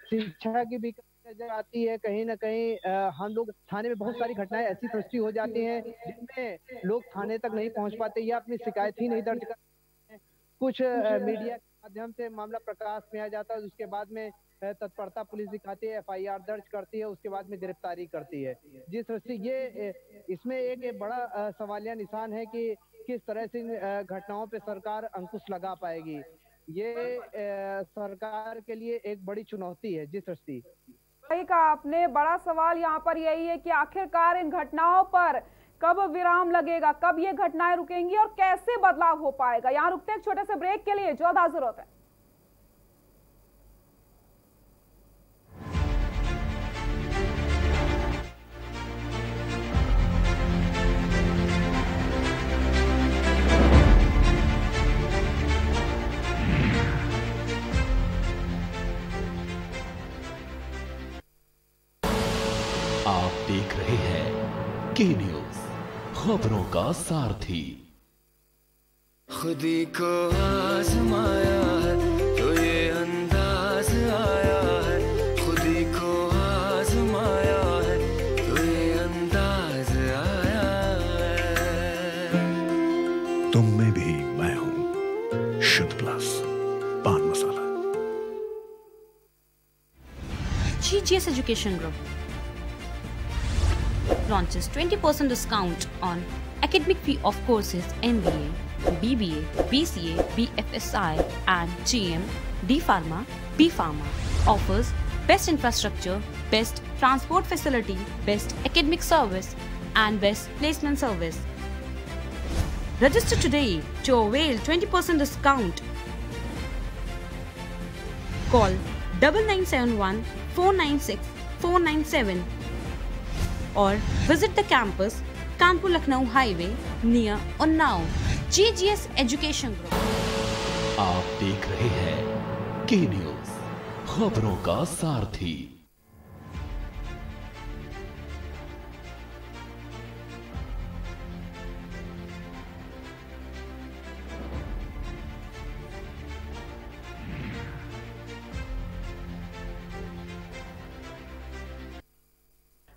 J: शिक्षा की भी नजर आती है। कहीं ना कहीं हम लोग थाने में बहुत सारी घटनाएं ऐसी सृष्टि हो जाती हैं जिनमें लोग थाने तक नहीं पहुंच पाते या अपनी शिकायत ही नहीं दर्ज करते। कुछ मीडिया के माध्यम से मामला प्रकाश में आ जाता है, उसके बाद में तत्परता पुलिस दिखाती है, FIR दर्ज करती है, उसके बाद में गिरफ्तारी करती है। जी सृष्टि, ये इसमें एक बड़ा सवालिया निशान है कि किस तरह से घटनाओं पे सरकार अंकुश लगा पाएगी। ये सरकार के लिए एक बड़ी चुनौती है। जी सृष्टि,
A: सही कहा आपने। बड़ा सवाल यहाँ पर यही है कि आखिरकार इन घटनाओं पर कब विराम लगेगा, कब ये घटनाएं रुकेंगी और कैसे बदलाव हो पाएगा। यहाँ रुकते हैं छोटे से ब्रेक के लिए, जल्द हाजिर होते हैं।
K: आप देख रहे हैं के न्यूज, खबरों का सारथी।
L: खुदी को आजमाया है तो ये अंदाज आया है, खुदी को आजमाया है तो ये अंदाज आया है।
M: तुम में भी मैं हूं, शुद्ध प्लस पान मसाला।
N: GGS Education Group launches 20% discount on academic fee of courses MBA, BBA, BCA, BFSI and GM, D Pharma, B Pharma. Offers best infrastructure, best transport facility, best academic service and best placement service. Register today to avail 20% discount. Call 9971 496 497 or visit the campus Kanpur Lucknow Highway near Unnao. GGS Education Group.
K: आप देख रहे हैं के news, खबरों का सारथी।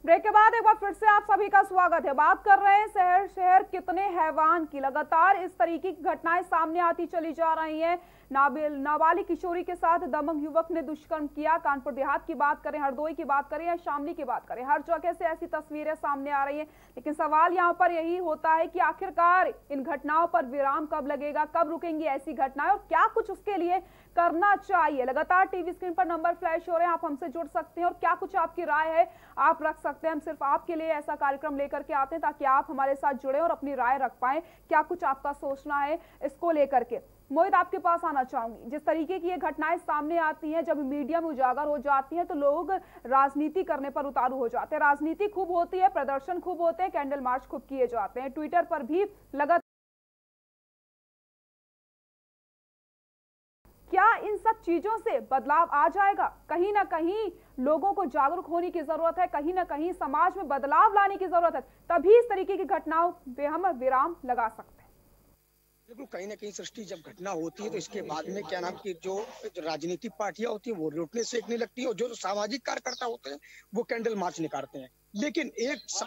A: Break के बाद एक बार फिर से आप सभी का स्वागत है। बात कर रहे हैं शहर शहर कितने हैवान की। लगातार इस तरीके की घटनाएं सामने आती चली जा रही हैं। नाबालिग किशोरी के साथ दबंग युवक ने दुष्कर्म किया। कानपुर देहात की बात करें, हरदोई की बात करें या शामली की बात करें, हर जगह से ऐसी तस्वीरें सामने आ रही हैं। लेकिन सवाल यहाँ पर यही होता है कि आखिरकार इन घटनाओं पर विराम कब लगेगा, कब रुकेंगी ऐसी घटनाएं और क्या कुछ उसके लिए करना चाहिए। लगातार टीवी स्क्रीन पर नंबर फ्लैश हो रहे हैं, आप हमसे जुड़ सकते हैं और क्या कुछ आपकी राय है आप रख सकते हैं। हम सिर्फ आपके लिए ऐसा कार्यक्रम लेकर के आते हैं ताकि आप हमारे साथ जुड़े और अपनी राय रख पाएं, क्या कुछ आपका सोचना है इसको लेकर के। मोहित, आपके पास आना चाहूंगी। जिस तरीके की ये घटनाएं सामने आती हैं, जब मीडिया में उजागर हो जाती हैं तो लोग राजनीति करने पर उतारू हो जाते हैं। राजनीति खूब होती है, प्रदर्शन खूब होते हैं, कैंडल मार्च खूब किए जाते हैं, ट्विटर पर भी लगातार। क्या इन सब चीजों से बदलाव आ जाएगा? कहीं ना कहीं लोगों को जागरूक होने की जरूरत है, कहीं ना कहीं समाज में बदलाव लाने की जरूरत है, तभी इस तरीके की घटनाओं पे हम विराम लगा सकते हैं।
H: बिल्कुल, कहीं ना कहीं सृष्टि जब घटना होती है तो इसके बाद में क्या नाम की जो राजनीतिक पार्टियां होती है वो लुटने सेकने लगती है और जो सामाजिक कार्यकर्ता होते हैं वो कैंडल मार्च निकालते हैं। लेकिन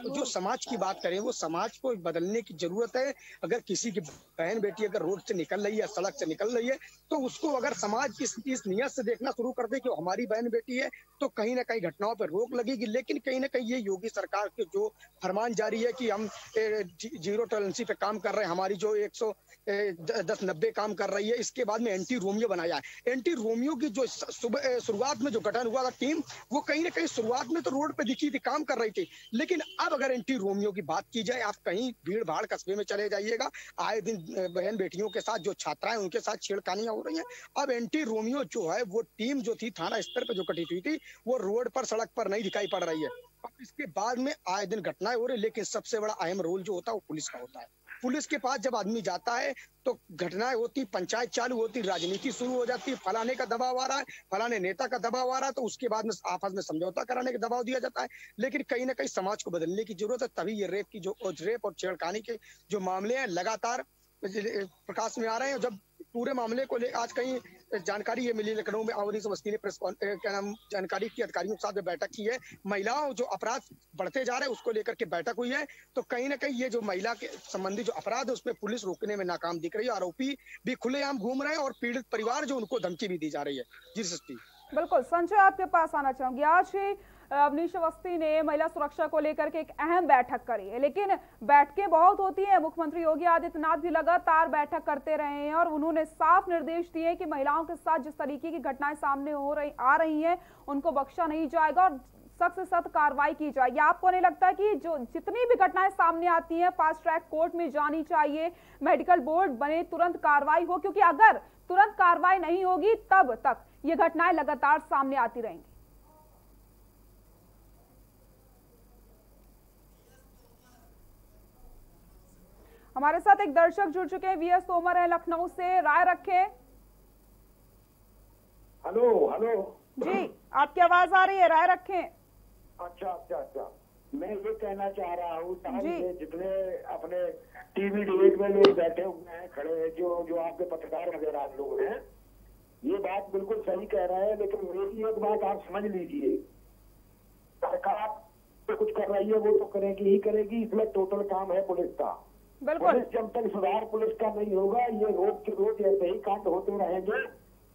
H: जो समाज की बात करें वो समाज को बदलने की जरूरत है। अगर किसी की बहन बेटी अगर रोड से निकल रही है, सड़क से निकल रही है, तो उसको अगर समाज इस नियत से देखना शुरू कर दे कि वो हमारी बहन बेटी है तो कहीं ना कहीं घटनाओं पर रोक लगेगी। लेकिन कहीं ना कहीं ये योगी सरकार के जो फरमान जारी है कि हम जीरो टॉलरेंसी पे काम कर रहे हैं, हमारी जो 110-90 काम कर रही है, इसके बाद में एंटी रोमियो बनाया है। एंटी रोमियो की जो शुरुआत में जो गठन हुआ था टीम, वो कहीं ना कहीं शुरुआत में तो रोड पे दिखी थी, काम कर रही थी। लेकिन अब अगर एंटी रोमियो की बात की जाए, आप कहीं भीड़ भाड़ कस्बे में चले जाइएगा, आए दिन बहन बेटियों के साथ जो छात्राएं उनके साथ छेड़खानियां हो रही हैं। अब एंटी रोमियो जो है वो टीम जो थी थाना स्तर पर जो गठित हुई थी वो रोड पर सड़क पर नहीं दिखाई पड़ रही है। अब इसके बाद में आए दिन घटनाएं हो रही, लेकिन सबसे बड़ा अहम रोल जो होता है वो पुलिस का होता है। पुलिस के पास जब आदमी जाता है तो घटनाएं होती, पंचायत चालू होती, राजनीति शुरू हो जाती है, फलाने का दबाव आ रहा है, फलाने नेता का दबाव आ रहा है, तो उसके बाद में आपस में समझौता कराने का दबाव दिया जाता है। लेकिन कहीं ना कहीं समाज को बदलने की जरूरत है, तभी ये रेप और छेड़खानी के जो मामले हैं लगातार प्रकाश में आ रहे हैं। जब पूरे मामले को आज कहीं जानकारी ये मिली, लखनऊ में आवरी समस्ती ने प्रेस जानकारी की, अधिकारियों के साथ बैठक की है, महिलाओं जो अपराध बढ़ते जा रहे हैं उसको लेकर के बैठक हुई है। तो कहीं ना कहीं ये जो महिला के संबंधी जो अपराध है उसमें पुलिस रोकने में नाकाम दिख रही है, आरोपी भी खुलेआम घूम रहे हैं और पीड़ित परिवार जो उनको धमकी भी दी जा रही है। जी सृष्टि।
A: बिल्कुल संजय, आपके पास आना चाहूंगी। आज ही अवनीश अवस्थी ने महिला सुरक्षा को लेकर के एक अहम बैठक करी है, लेकिन बैठकें बहुत होती हैं। मुख्यमंत्री योगी आदित्यनाथ भी लगातार बैठक करते रहे हैं और उन्होंने साफ निर्देश दिए कि महिलाओं के साथ जिस तरीके की घटनाएं सामने आ रही हैं उनको बख्शा नहीं जाएगा और सख्त से सख्त कार्रवाई की जाएगी। आपको नहीं लगता कि जो जितनी भी घटनाएं सामने आती हैं फास्ट ट्रैक कोर्ट में जानी चाहिए, मेडिकल बोर्ड बने, तुरंत कार्रवाई हो? क्योंकि अगर तुरंत कार्रवाई नहीं होगी तब तक ये घटनाएं लगातार सामने आती रहेंगी। हमारे साथ एक दर्शक जुड़ चुके हैं, वीएस तोमर है लखनऊ से, राय रखें।
O: हेलो हेलो
A: जी, आपकी आवाज आ रही है, राय रखें।
O: अच्छा, मैं ये कहना चाह रहा हूँ जितने अपने टीवी डिबेट में लोग बैठे हुए हैं, खड़े हैं, जो आपके पत्रकार वगैरह लोग हैं, ये बात बिल्कुल सही कह रहे हैं। लेकिन मेरी एक बात आप समझ लीजिए, सरकार तो कुछ कर रही है वो तो करेगी ही करेगी, इसमें टोटल काम है पुलिस का। पुलिस जब तक सुधार पुलिस का नहीं होगा, ये रोज के रोज ऐसे ही कांड होते रहेंगे।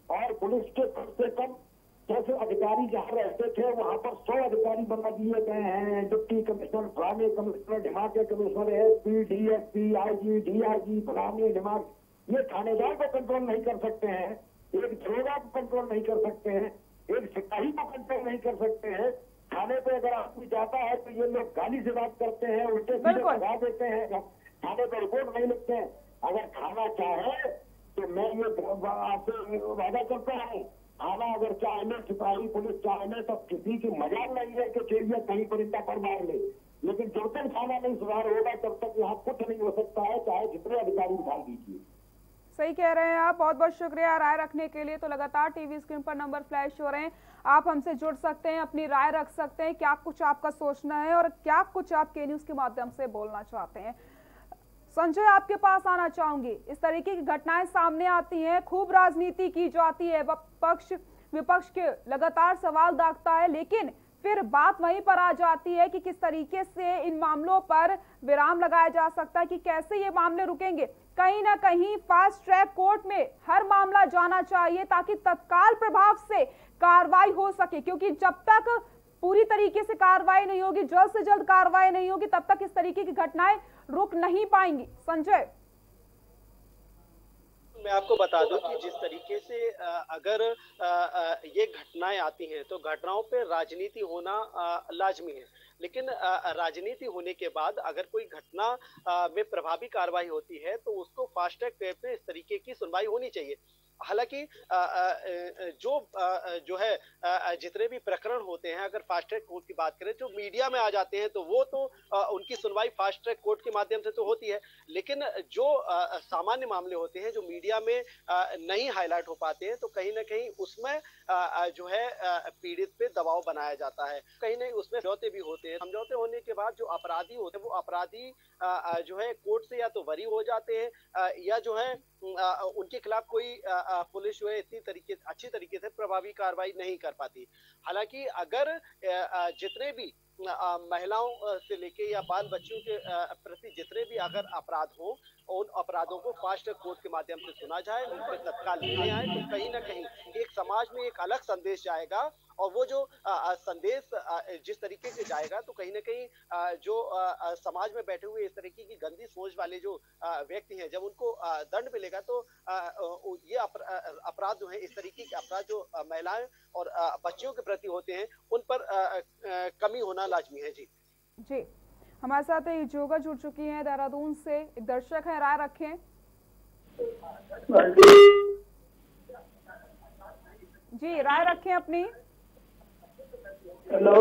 O: और पुलिस के कम से कम जैसे अधिकारी जहाँ रहते थे वहाँ पर 100 अधिकारी बना दिए गए हैं, डिप्टी कमिश्नर, फलाने कमिश्नर, ढिमाके commissioner, SP, DSP, IG, DIG, फलाने ढिमाक। ये थानेदार को कंट्रोल नहीं कर सकते हैं, एक दरोगा को कंट्रोल नहीं कर सकते हैं, एक सिपाही को कंट्रोल नहीं कर सकते हैं। थाने पे अगर आदमी जाता है तो ये लोग गाली से बात करते हैं, उल्टे सीधे भगा देते हैं, थाने पर रिपोर्ट नहीं लिखते हैं। अगर खाना चाहे तो मैं ये आपसे वादा करता हूँ, थाना अगर चाहे, सिपाही पुलिस चाहे, तो किसी की मजाल नहीं है कि चिड़िया कहीं परिंदा पर मार ले। लेकिन जब तक थाना नहीं सुधार होगा तब तक यहाँ कुछ नहीं हो सकता है, चाहे जितने अधिकारी उठा दीजिए।
A: सही कह रहे हैं आप, बहुत बहुत शुक्रिया राय रखने के लिए। तो लगातार टीवी स्क्रीन पर नंबर फ्लैश हो रहे हैं, आप हमसे जुड़ सकते हैं, अपनी राय रख सकते हैं, क्या कुछ आपका सोचना है और क्या कुछ आप के न्यूज के माध्यम से बोलना चाहते हैं। संजय, आपके पास आना चाहूंगी। इस तरीके की घटनाएं सामने आती हैं, खूब राजनीति की जाती है, पक्ष विपक्ष के लगातार सवाल दागता है, लेकिन फिर बात वहीं पर आ जाती है कि किस तरीके से इन मामलों पर विराम लगाया जा सकता है, कि कैसे ये मामले रुकेंगे। कहीं ना कहीं फास्ट ट्रैक कोर्ट में हर मामला जाना चाहिए ताकि तत्काल प्रभाव से कार्रवाई हो सके, क्योंकि जब तक पूरी तरीके से कार्रवाई नहीं होगी, जल्द से जल्द कार्रवाई नहीं होगी, तब तक इस तरीके की घटनाएं रुक नहीं पाएंगी। संजय,
I: मैं आपको बता दूं कि जिस तरीके से अगर ये घटनाएं आती हैं तो घटनाओं पे राजनीति होना लाजमी है, लेकिन राजनीति होने के बाद अगर कोई घटना में प्रभावी कार्रवाई होती है तो उसको फास्ट ट्रैक पे इस तरीके की सुनवाई होनी चाहिए। हालांकि जो है जितने भी प्रकरण होते हैं, अगर फास्ट ट्रैक कोर्ट की बात करें, जो मीडिया में आ जाते हैं तो वो तो उनकी सुनवाई फास्ट ट्रैक कोर्ट के माध्यम से तो होती है, लेकिन जो सामान्य मामले होते हैं जो मीडिया में नहीं हाईलाइट हो पाते हैं, तो कहीं ना कहीं उसमें जो है पीड़ित पे दबाव बनाया जाता है। कहीं ना उसमें समझौते भी होते हैं। समझौते होने के बाद जो अपराधी होते हैं वो अपराधी जो है कोर्ट से या तो बरी हो जाते हैं या जो है उनके खिलाफ कोई पुलिस जो है इतनी अच्छी तरीके से प्रभावी कार्रवाई नहीं कर पाती। हालांकि अगर जितने भी महिलाओं से लेके या बाल बच्चों के प्रति जितने भी अगर अपराध हो, उन अपराधों को फास्ट ट्रैक कोर्ट के माध्यम से सुना जाए, उन पर तत्काल निर्णय आए, तो कहीं ना कहीं एक समाज में एक अलग संदेश जाएगा। और वो जो संदेश जिस तरीके से जाएगा, तो कहीं ना कहीं जो समाज में बैठे हुए इस तरीके की गंदी सोच वाले जो व्यक्ति हैं, जब उनको दंड मिलेगा तो ये अपराध जो है, इस तरीके के अपराध जो महिलाएं और बच्चियों के प्रति होते हैं, उन पर कमी होना लाजमी है।
A: जी, हमारे साथ एक जोगा जुड़ चुकी हैं देहरादून से, एक दर्शक है, राय रखें। जी, राय रखें अपनी।
P: हेलो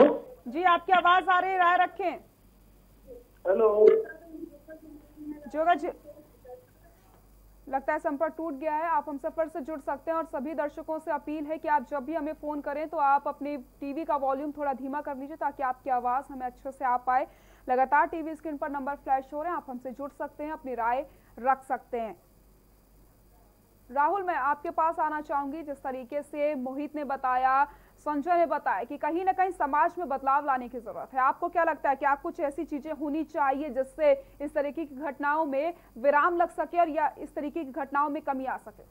A: जी, आपकी आवाज आ रही है, राय रखें।
P: हेलो
A: जोगा जी, लगता है संपर्क टूट गया है। आप हमसे फिर से जुड़ सकते हैं और सभी दर्शकों से अपील है कि आप जब भी हमें फोन करें तो आप अपनी टीवी का वॉल्यूम थोड़ा धीमा कर लीजिए ताकि आपकी आवाज हमें अच्छे से आ पाए। लगातार टीवी स्क्रीन पर नंबर फ्लैश हो रहे हैं, आप हमसे जुड़ सकते हैं, अपनी राय रख सकते हैं। राहुल, मैं आपके पास आना चाहूंगी। जिस तरीके से मोहित ने बताया, संजय ने बताया कि कहीं ना कहीं समाज में बदलाव लाने की जरूरत है, आपको क्या लगता है कि आप कुछ ऐसी चीजें होनी चाहिए जिससे इस तरीके की घटनाओं में विराम लग सके और या इस तरीके की घटनाओं में कमी आ सके?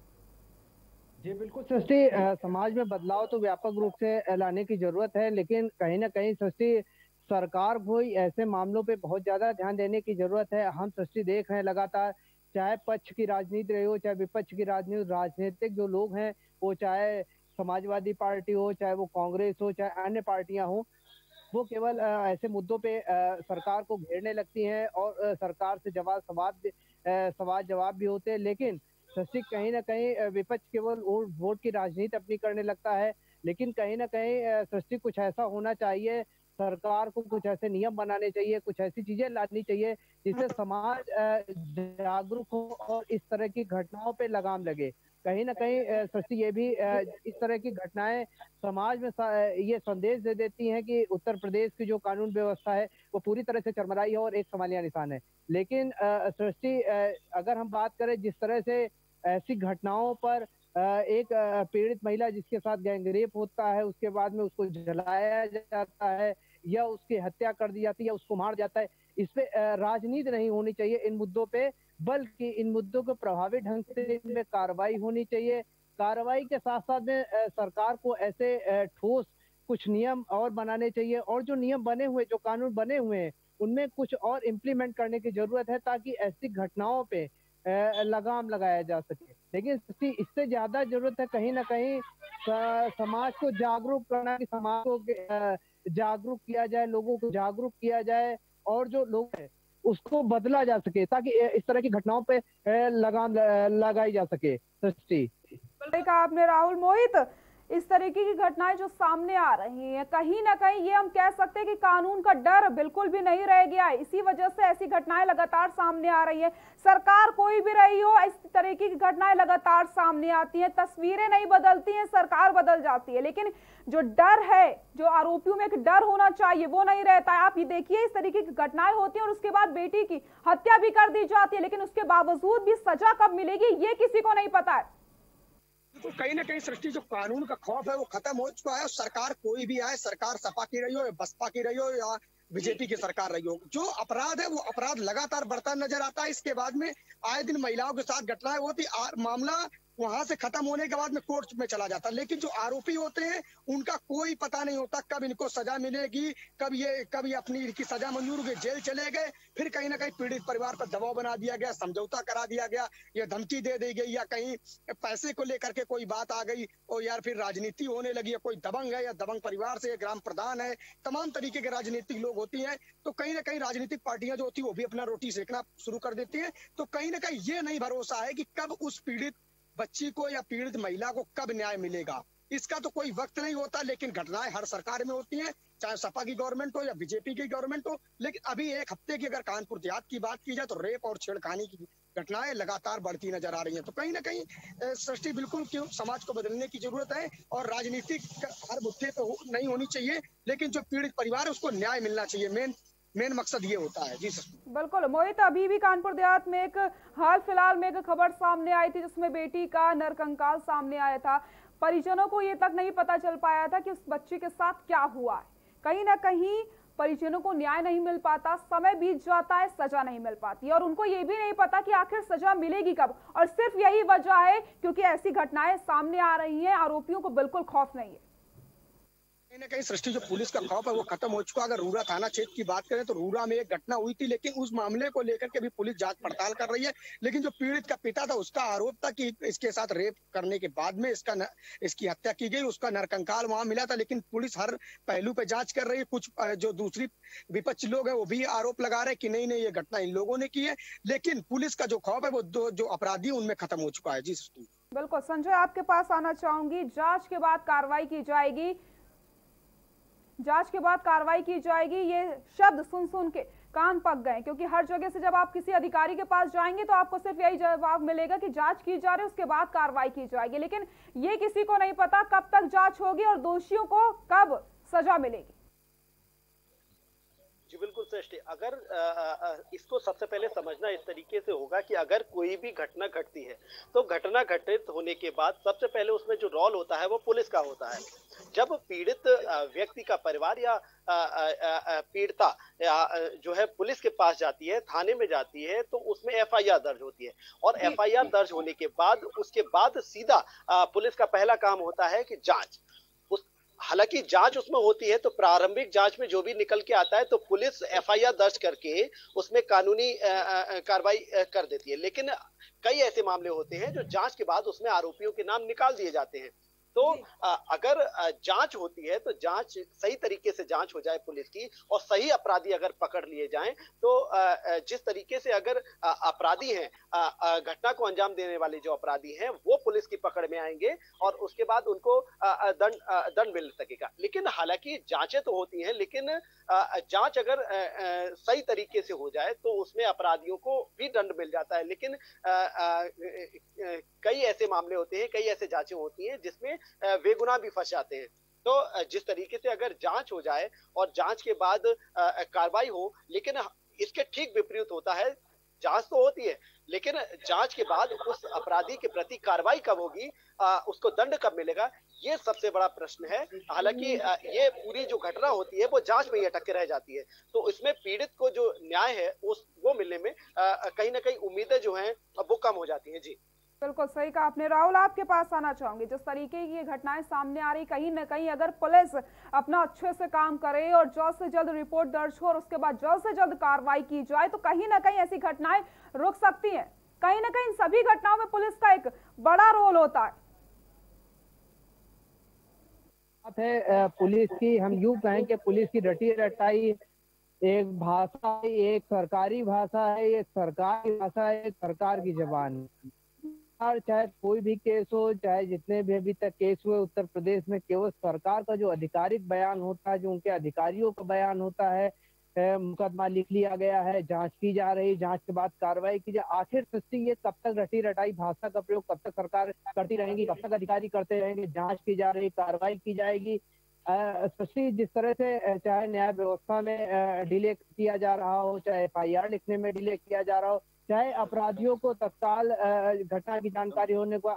J: जी बिल्कुल सृष्टि, समाज में बदलाव तो व्यापक रूप से लाने की जरूरत है, लेकिन कहीं ना कहीं सृष्टि सरकार को ऐसे मामलों पे बहुत ज्यादा ध्यान देने की जरूरत है। हम सृष्टि देख रहे हैं लगातार, चाहे पक्ष की राजनीति रही हो, चाहे विपक्ष की राजनीति, राजनीतिक जो लोग हैं, वो चाहे समाजवादी पार्टी हो, चाहे वो कांग्रेस हो, चाहे अन्य पार्टियां हो, वो केवल ऐसे मुद्दों पे सरकार को घेरने लगती हैं और सरकार से सवाल जवाब भी होते हैं। लेकिन सचिव कहीं ना कहीं विपक्ष केवल वोट की राजनीति अपनी करने लगता है। लेकिन कहीं ना कहीं सचिव कुछ ऐसा होना चाहिए, सरकार को कुछ ऐसे नियम बनाने चाहिए, कुछ ऐसी चीजें लानी चाहिए जिससे समाज जागरूक हो और इस तरह की घटनाओं पे लगाम लगे। कहीं ना कहीं सृष्टि ये भी इस तरह की घटनाएं समाज में ये संदेश दे देती हैं कि उत्तर प्रदेश की जो कानून व्यवस्था है वो पूरी तरह से चरमराई है और एक सवालिया निशान है। लेकिन सृष्टि, अगर हम बात करें जिस तरह से ऐसी घटनाओं पर एक पीड़ित महिला जिसके साथ गैंगरेप होता है, उसके बाद में उसको जलाया जाता है या उसकी हत्या कर दी जाती है या उसको मार जाता है, इस पे राजनीति नहीं होनी चाहिए इन मुद्दों पे, बल्कि इन मुद्दों को प्रभावी ढंग से इनमें कार्रवाई होनी चाहिए। कार्रवाई के साथ साथ में सरकार को ऐसे ठोस कुछ नियम और बनाने चाहिए और जो नियम बने हुए, जो कानून बने हुए हैं, उनमें कुछ और इम्प्लीमेंट करने की जरूरत है ताकि ऐसी घटनाओं पे लगाम लगाया जा सके। लेकिन इससे ज्यादा जरूरत है कहीं ना कहीं समाज को जागरूक करना, कि समाज को जागरूक किया जाए, लोगों को जागरूक किया जाए और जो लोग हैं उसको बदला जा सके ताकि इस तरह की घटनाओं पे लगाम लगाई जा सके। सृष्टि,
A: कहा आपने राहुल। मोहित, इस तरीके की घटनाएं जो सामने आ रही हैं, कहीं ना कहीं ये हम कह सकते हैं कि कानून का डर बिल्कुल भी नहीं रह गया है, इसी वजह से ऐसी घटनाएं लगातार सामने आ रही हैं। सरकार कोई भी रही हो, इस तरीके की घटनाएं लगातार सामने आती हैं, तस्वीरें नहीं बदलती हैं, सरकार बदल जाती है, लेकिन जो डर है, जो आरोपियों में एक डर होना चाहिए, वो नहीं रहता है। आप ये देखिए, इस तरीके की घटनाएं होती हैं और उसके बाद बेटी की हत्या भी कर दी जाती है, लेकिन उसके बावजूद भी सजा कब मिलेगी ये किसी को नहीं पता है।
H: तो कहीं ना कहीं सृष्टि जो कानून का खौफ है वो खत्म हो चुका है। सरकार कोई भी आए, सरकार सपा की रही हो या बसपा की रही हो या बीजेपी की सरकार रही हो, जो अपराध है वो अपराध लगातार बढ़ता नजर आता है। इसके बाद में आए दिन महिलाओं के साथ घटनाएं होती, मामला वहां से खत्म होने के बाद में कोर्ट में चला जाता है, लेकिन जो आरोपी होते हैं उनका कोई पता नहीं होता कब इनको सजा मिलेगी, कब ये अपनी इनकी सजा मंजूर हुई, जेल चले गए, फिर कहीं ना कहीं पीड़ित परिवार पर दबाव बना दिया गया, समझौता करा दिया गया, या धमकी दे दी गई, या कहीं पैसे को लेकर के कोई बात आ गई और यार फिर राजनीति होने लगी, या कोई दबंग है या दबंग परिवार से ग्राम प्रधान है, तमाम तरीके के राजनीतिक लोग होती हैं। तो कहीं ना कहीं राजनीतिक पार्टियां जो होती है वो भी अपना रोटी सेकना शुरू कर देती है। तो कहीं ना कहीं ये नहीं भरोसा है कि कब उस पीड़ित बच्ची को या पीड़ित महिला को कब न्याय मिलेगा, इसका तो कोई वक्त नहीं होता। लेकिन घटनाएं हर सरकार में होती हैं, चाहे सपा की गवर्नमेंट हो या बीजेपी की गवर्नमेंट हो। लेकिन अभी एक हफ्ते की अगर कानपुर देहात की बात की जाए तो रेप और छेड़खानी की घटनाएं लगातार बढ़ती नजर आ रही हैं। तो कहीं ना कहीं सृष्टि बिल्कुल क्यों समाज को बदलने की जरूरत है और राजनीतिक हर मुद्दे पे नहीं होनी चाहिए, लेकिन जो पीड़ित परिवार है उसको न्याय मिलना चाहिए। मेन मकसद ये होता है। जी सर
A: बिल्कुल मोहित, अभी भी कानपुर देहात में एक हाल फिलहाल में एक खबर सामने आई थी जिसमें बेटी का नरकंकाल सामने आया था। परिजनों को ये तक नहीं पता चल पाया था कि उस बच्चे के साथ क्या हुआ है। कहीं ना कहीं परिजनों को न्याय नहीं मिल पाता, समय बीत जाता है, सजा नहीं मिल पाती और उनको ये भी नहीं पता कि आखिर सजा मिलेगी कब। और सिर्फ यही वजह है क्योंकि ऐसी घटनाएं सामने आ रही हैं, आरोपियों को बिल्कुल खौफ नहीं है।
H: कहीं ना कहीं सृष्टि जो पुलिस का खौफ है वो खत्म हो चुका। अगर रूरा थाना क्षेत्र की बात करें तो रूरा में एक घटना हुई थी, लेकिन उस मामले को लेकर के भी पुलिस जांच पड़ताल कर रही है। लेकिन जो पीड़ित का पिता था उसका आरोप था कि इसके साथ रेप करने के बाद में इसकी हत्या की गई, उसका नरकंकाल वहां मिला था। लेकिन पुलिस हर पहलू पे जांच कर रही है। कुछ जो दूसरी विपक्षी लोग है वो भी आरोप लगा रहे हैं कि नहीं ये घटना इन लोगों ने की है। लेकिन पुलिस का जो खौफ है वो जो अपराधी उनमें खत्म हो चुका है। जी सृष्टि
A: बिल्कुल। संजय आपके पास आना चाहूंगी। जांच के बाद कार्रवाई की जाएगी, जांच के बाद कार्रवाई की जाएगी, ये शब्द सुन के कान पक गए। क्योंकि हर जगह से जब आप किसी अधिकारी के पास जाएंगे तो आपको सिर्फ यही जवाब मिलेगा कि जांच की जा रही है, उसके बाद कार्रवाई की जाएगी। लेकिन ये किसी को नहीं पता कब तक जांच होगी और दोषियों को कब सजा मिलेगी।
I: जी बिल्कुल सृष्टि, अगर इसको सबसे पहले समझना इस तरीके से होगा कि अगर कोई भी घटना घटती है तो घटना घटित होने के बाद सबसे पहले उसमें जो रोल होता है वो पुलिस का होता है। जब पीड़ित व्यक्ति का परिवार या पीड़िता जो है पुलिस के पास जाती है, थाने में जाती है, तो उसमें एफआईआर दर्ज होती है और एफआईआर दर्ज होने के बाद उसके बाद सीधा पुलिस का पहला काम होता है कि जांच। हालांकि जांच उसमें होती है तो प्रारंभिक जांच में जो भी निकल के आता है तो पुलिस एफआईआर दर्ज करके उसमें कानूनी कार्रवाई कर देती है। लेकिन कई ऐसे मामले होते हैं जो जांच के बाद उसमें आरोपियों के नाम निकाल दिए जाते हैं। तो अगर जांच होती है तो जांच सही तरीके से जांच हो जाए पुलिस की और सही अपराधी अगर पकड़ लिए जाएं तो जिस तरीके से अगर अपराधी हैं, घटना को अंजाम देने वाले जो अपराधी हैं वो पुलिस की पकड़ में आएंगे और उसके बाद उनको दंड मिल सकेगा। लेकिन हालांकि जांचें तो होती हैं, लेकिन जांच अगर सही तरीके से हो जाए तो उसमें अपराधियों को भी दंड मिल जाता है। लेकिन कई ऐसे मामले होते हैं, कई ऐसे जांचें होती हैं जिसमें बेगुनाह भी फंस जाते हैं। तो जिस तरीके से अगर जांच हो जाए और जांच के बाद कार्रवाई हो, लेकिन इसके ठीक विपरीत होता है। जांच तो होती है लेकिन जांच के बाद उस अपराधी के प्रति कार्रवाई कब होगी, उसको दंड कब मिलेगा, ये सबसे बड़ा प्रश्न है। हालांकि ये पूरी जो घटना होती है वो जांच में ही अटक के रह जाती है। तो इसमें पीड़ित को जो न्याय है वो मिलने में कहीं ना कहीं उम्मीदें जो हैं वो कम हो जाती हैं। जी
A: बिल्कुल सही कहा आपने। राहुल आपके पास आना चाहूंगी। जिस तरीके की ये घटनाएं सामने आ रही, कहीं ना कहीं अगर पुलिस अपना अच्छे से काम करे और जल्द से जल्द रिपोर्ट दर्ज हो और उसके बाद जल्द से जल्द कार्रवाई की जाए तो कहीं ना कहीं ऐसी घटनाएं रुक सकती हैं। कहीं ना कहीं सभी घटनाओं में पुलिस का एक बड़ा रोल होता है।
J: पुलिस की हम यूं कहें कि पुलिस की रटी रटाई एक भाषा है, एक सरकारी भाषा है, एक सरकारी भाषा है, एक सरकार की जबान। चाहे कोई भी केस हो, चाहे जितने भी अभी तक केस हुए उत्तर प्रदेश में, केवल सरकार का जो आधिकारिक बयान होता है, जो उनके अधिकारियों का बयान होता है, मुकदमा लिख लिया गया है, जांच की जा रही, जांच के बाद कार्रवाई की जाए। आखिर सृष्टि ये कब तक रटी रटाई भाषा का प्रयोग कब तक सरकार करती रहेंगी, कब तक अधिकारी करते रहेंगे? जांच की जा रही, कार्रवाई की जाएगी। सृष्टि जिस तरह से चाहे न्याय व्यवस्था में डिले किया जा रहा हो, चाहे एफआईआर लिखने में डिले किया जा रहा हो, चाहे अपराधियों को तत्काल घटना की जानकारी होने को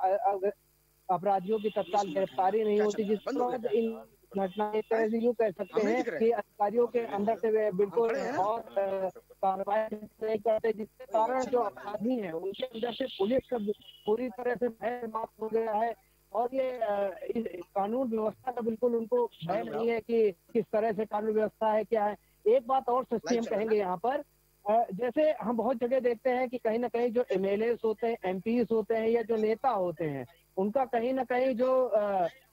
J: अपराधियों की तत्काल गिरफ्तारी नहीं होती, जिस पर इन घटना एक तरह से यूँ कह सकते हैं कि अधिकारियों के अंदर से बिल्कुल और कार्रवाई नहीं करते, जिसके कारण जो अपराधी हैं उनके अंदर से पुलिस का पूरी तरह से भय समाप्त हो गया है और ये कानून व्यवस्था का बिल्कुल उनको भय नहीं है कि किस तरह से कानून व्यवस्था है, क्या है। एक बात और सच्ची हम कहेंगे यहाँ पर, जैसे हम बहुत जगह देखते हैं कि कहीं ना कहीं जो एमएलए होते हैं, एमपीज होते हैं या जो नेता होते हैं, उनका कहीं ना कहीं जो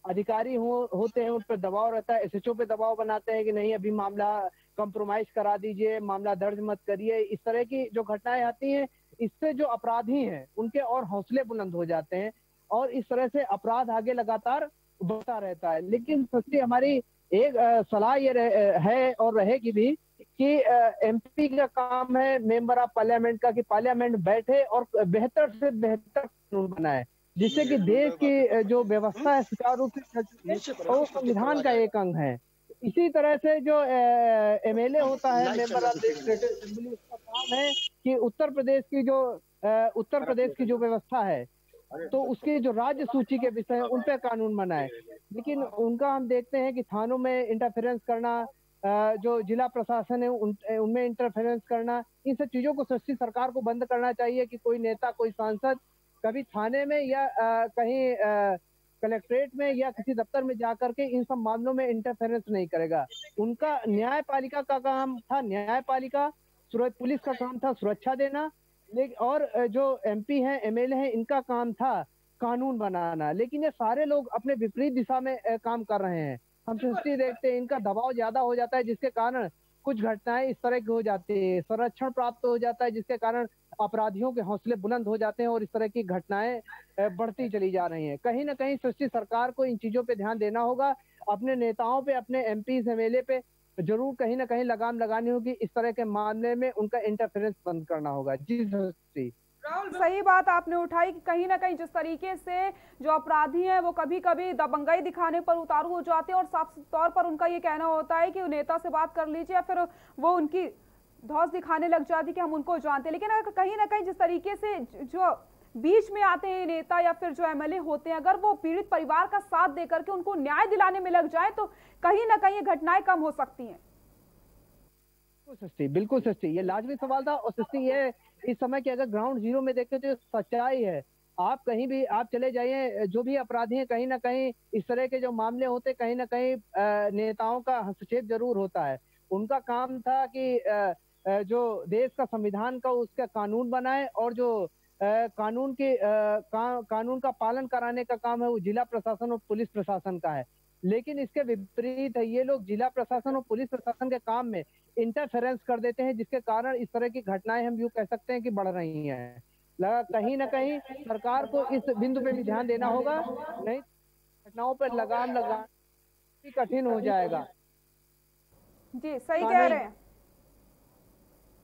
J: अधिकारी होते हैं उन पर दबाव रहता है, एसएचओ पे दबाव बनाते हैं कि नहीं अभी मामला कंप्रोमाइज करा दीजिए, मामला दर्ज मत करिए। इस तरह की जो घटनाएं आती हैं इससे जो अपराधी हैं उनके और हौसले बुलंद हो जाते हैं। और इस तरह से अपराध आगे लगातार बढ़ता रहता है। लेकिन सच्ची हमारी एक सलाह ये है और रहेगी भी कि एमपी का काम है मेंबर ऑफ पार्लियामेंट का कि पार्लियामेंट बैठे और बेहतर से बेहतर कानून बनाए, जिससे कि देश की जो व्यवस्था है सुचारू रूप से चल सके और संविधान का एक अंग है। इसी तरह से जो एमएलए होता है मेंबर ऑफ लेजिस्लेटिव असेंबली, उसका काम है कि उत्तर प्रदेश की जो व्यवस्था है तो उसकी जो राज्य सूची के विषय उन पे कानून बनाए। लेकिन उनका हम देखते हैं कि थानों में इंटरफेरेंस करना, जो जिला प्रशासन है उनमें इंटरफेरेंस करना, इन सब चीजों को सच्ची सरकार को बंद करना चाहिए कि कोई नेता कोई सांसद कभी थाने में या कहीं कलेक्ट्रेट में या किसी दफ्तर में जाकर के इन सब मामलों में इंटरफेरेंस नहीं करेगा। उनका न्यायपालिका का काम था, न्यायपालिका पुलिस का काम था सुरक्षा देना, और जो एमपी हैं एमएलए हैं इनका काम था कानून बनाना। लेकिन ये सारे लोग अपने विपरीत दिशा में काम कर रहे हैं। हम सृष्टि देखते हैं इनका दबाव ज्यादा हो जाता है, जिसके कारण कुछ घटनाएं इस तरह की हो जाती है, संरक्षण प्राप्त हो जाता है, जिसके कारण अपराधियों के हौसले बुलंद हो जाते हैं और इस तरह की घटनाएं बढ़ती चली जा रही हैं। कहीं ना कहीं सृष्टि सरकार को इन चीजों पे ध्यान देना होगा, अपने नेताओं पे, अपने एमपी एमएलए पे जरूर कहीं ना कहीं लगाम लगानी होगी। इस तरह के मामले में उनका इंटरफेरेंस बंद करना होगा। जी सृष्टि,
A: राहुल सही बात आपने उठाई कि कहीं ना कहीं जिस तरीके से जो अपराधी हैं वो कभी कभी दबंगाई दिखाने पर उतारू हो जाते हैं और साफ तौर पर उनका ये कहना होता है कि नेता से बात कर लीजिए या फिर वो उनकी धौस दिखाने लग जाती कि हम उनको जानते हैं। लेकिन अगर कहीं ना कहीं जिस तरीके से जो बीच में आते हैं नेता या फिर जो एमएलए होते हैं, अगर वो पीड़ित परिवार का साथ देकर के उनको न्याय दिलाने में लग जाए तो कहीं ना कहीं ये घटनाएं कम हो सकती हैं।
J: बिल्कुल सच्ची, ये लाजमी सवाल था। और सच्ची ये इस समय के अगर ग्राउंड जीरो में देखें तो सच्चाई है। आप कहीं भी आप चले जाइए, जो भी अपराधी हैं कहीं ना कहीं इस तरह के जो मामले होते कहीं ना कहीं नेताओं का हस्तक्षेप जरूर होता है। उनका काम था कि जो देश का संविधान का उसका कानून बनाए और जो कानून का पालन कराने का काम है वो जिला प्रशासन और पुलिस प्रशासन का है। लेकिन इसके विपरीत है, ये लोग जिला प्रशासन और पुलिस प्रशासन के काम में इंटरफेरेंस कर देते हैं, जिसके कारण इस तरह की घटनाएं हम यूं कह सकते हैं कि बढ़ रही हैं। कहीं ना कहीं सरकार को इस बिंदु पे भी ध्यान देना होगा, नहीं घटनाओं पर लगाम लगाना कठिन हो जाएगा।
A: जी सही कह रहे हैं,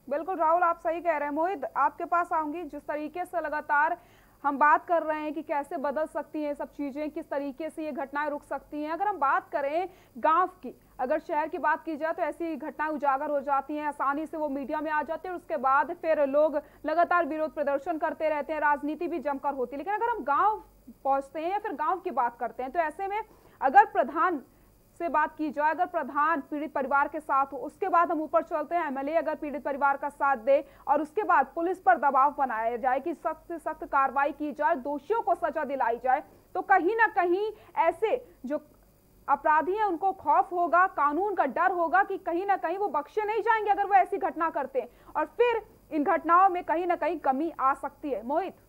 A: बिल्कुल राहुल आप सही कह रहे हैं। मोहित आपके पास आऊंगी, जिस तरीके से लगातार हम बात कर रहे हैं कि कैसे बदल सकती हैं सब चीजें, किस तरीके से ये घटनाएं रुक सकती हैं। अगर हम बात करें गांव की, अगर शहर की बात की जाए तो ऐसी घटनाएं उजागर हो जाती हैं, आसानी से वो मीडिया में आ जाती है और उसके बाद फिर लोग लगातार विरोध प्रदर्शन करते रहते हैं, राजनीति भी जमकर होती है। लेकिन अगर हम गाँव पहुंचते हैं या फिर गाँव की बात करते हैं तो ऐसे में अगर प्रधान से बात की जाए, अगर प्रधान पीड़ित परिवार के साथ हो, उसके बाद हम ऊपर चलते हैं एमएलए अगर पीड़ित परिवार का साथ दे और उसके बाद पुलिस पर दबाव बनाया जाए कि सख्त से सख्त कार्रवाई की जाए, दोषियों को सजा दिलाई जाए, तो कहीं ना कहीं ऐसे जो अपराधी हैं उनको खौफ होगा, कानून का डर होगा कि कहीं ना कहीं वो बख्शे नहीं जाएंगे अगर वो ऐसी घटना करते हैं और फिर इन घटनाओं में कहीं ना कहीं कमी आ सकती है। मोहित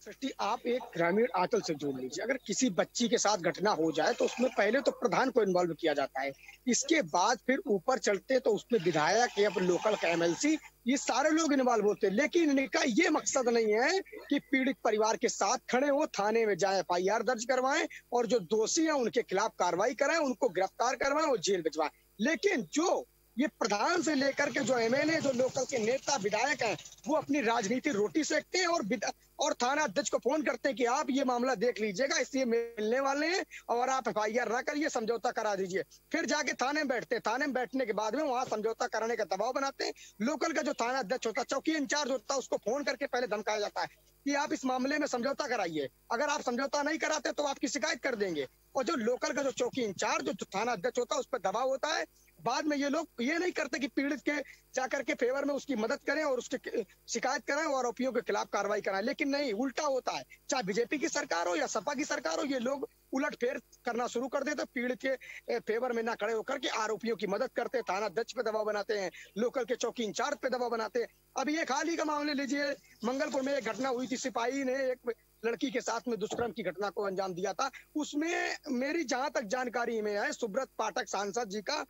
H: सृष्टि, आप एक ग्रामीण आंचल से जोड़ लीजिए। अगर किसी बच्ची के साथ घटना हो जाए तो उसमें पहले तो प्रधान को इन्वॉल्व किया जाता है, इसके बाद फिर ऊपर चलते तो उसमें विधायक या फिर लोकल का एमएलसी, ये सारे लोग इन्वॉल्व होते हैं। लेकिन इनका ये मकसद नहीं है कि पीड़ित परिवार के साथ खड़े हो, थाने में जाए, एफआईआर दर्ज करवाएं और जो दोषी हैं उनके खिलाफ कार्रवाई कराएं, उनको गिरफ्तार करवाएं और जेल भिजवाएं। लेकिन जो ये प्रधान से लेकर के जो एमएलए, जो लोकल के नेता विधायक हैं, वो अपनी राजनीति रोटी सेकते हैं और थाना अध्यक्ष को फोन करते हैं कि आप ये मामला देख लीजिएगा, इसलिए मिलने वाले हैं और आप एफआईआर ना करिए, समझौता करा दीजिए। फिर जाके थाने में बैठते हैं, थाने में बैठने के बाद में वहां समझौता कराने का दबाव बनाते हैं। लोकल का जो थाना अध्यक्ष होता है, चौकी इंचार्ज होता है, उसको फोन करके पहले धमकाया जाता है कि आप इस मामले में समझौता कराइए, अगर आप समझौता नहीं कराते तो आपकी शिकायत कर देंगे। और जो लोकल का जो चौकी इंचार्ज, जो थाना अध्यक्ष होता है, उस पर दबाव होता है। बाद में ये लोग ये नहीं करते कि पीड़ित के जाकर के फेवर में उसकी मदद करें और उसकी शिकायत करें और आरोपियों के खिलाफ कार्रवाई कराएं, लेकिन नहीं, उल्टा होता है। चाहे बीजेपी की सरकार हो या सपा की सरकार हो, ये लोग उलटफेर करना शुरू कर देते, पीड़ित के फेवर में ना खड़े होकर के आरोपियों की मदद करते, थाना अध्यक्ष पे दबाव बनाते हैं, लोकल के चौकी इंचार्ज पे दबाव बनाते हैं। अभी एक हाल ही का मामले लीजिए, मंगलपुर में एक घटना हुई थी, सिपाही ने एक लड़की के साथ में दुष्कर्म की घटना को अंजाम दिया था। उसमें मेरी जहां तक जानकारी में है, सुब्रत पाठक सांसद जी का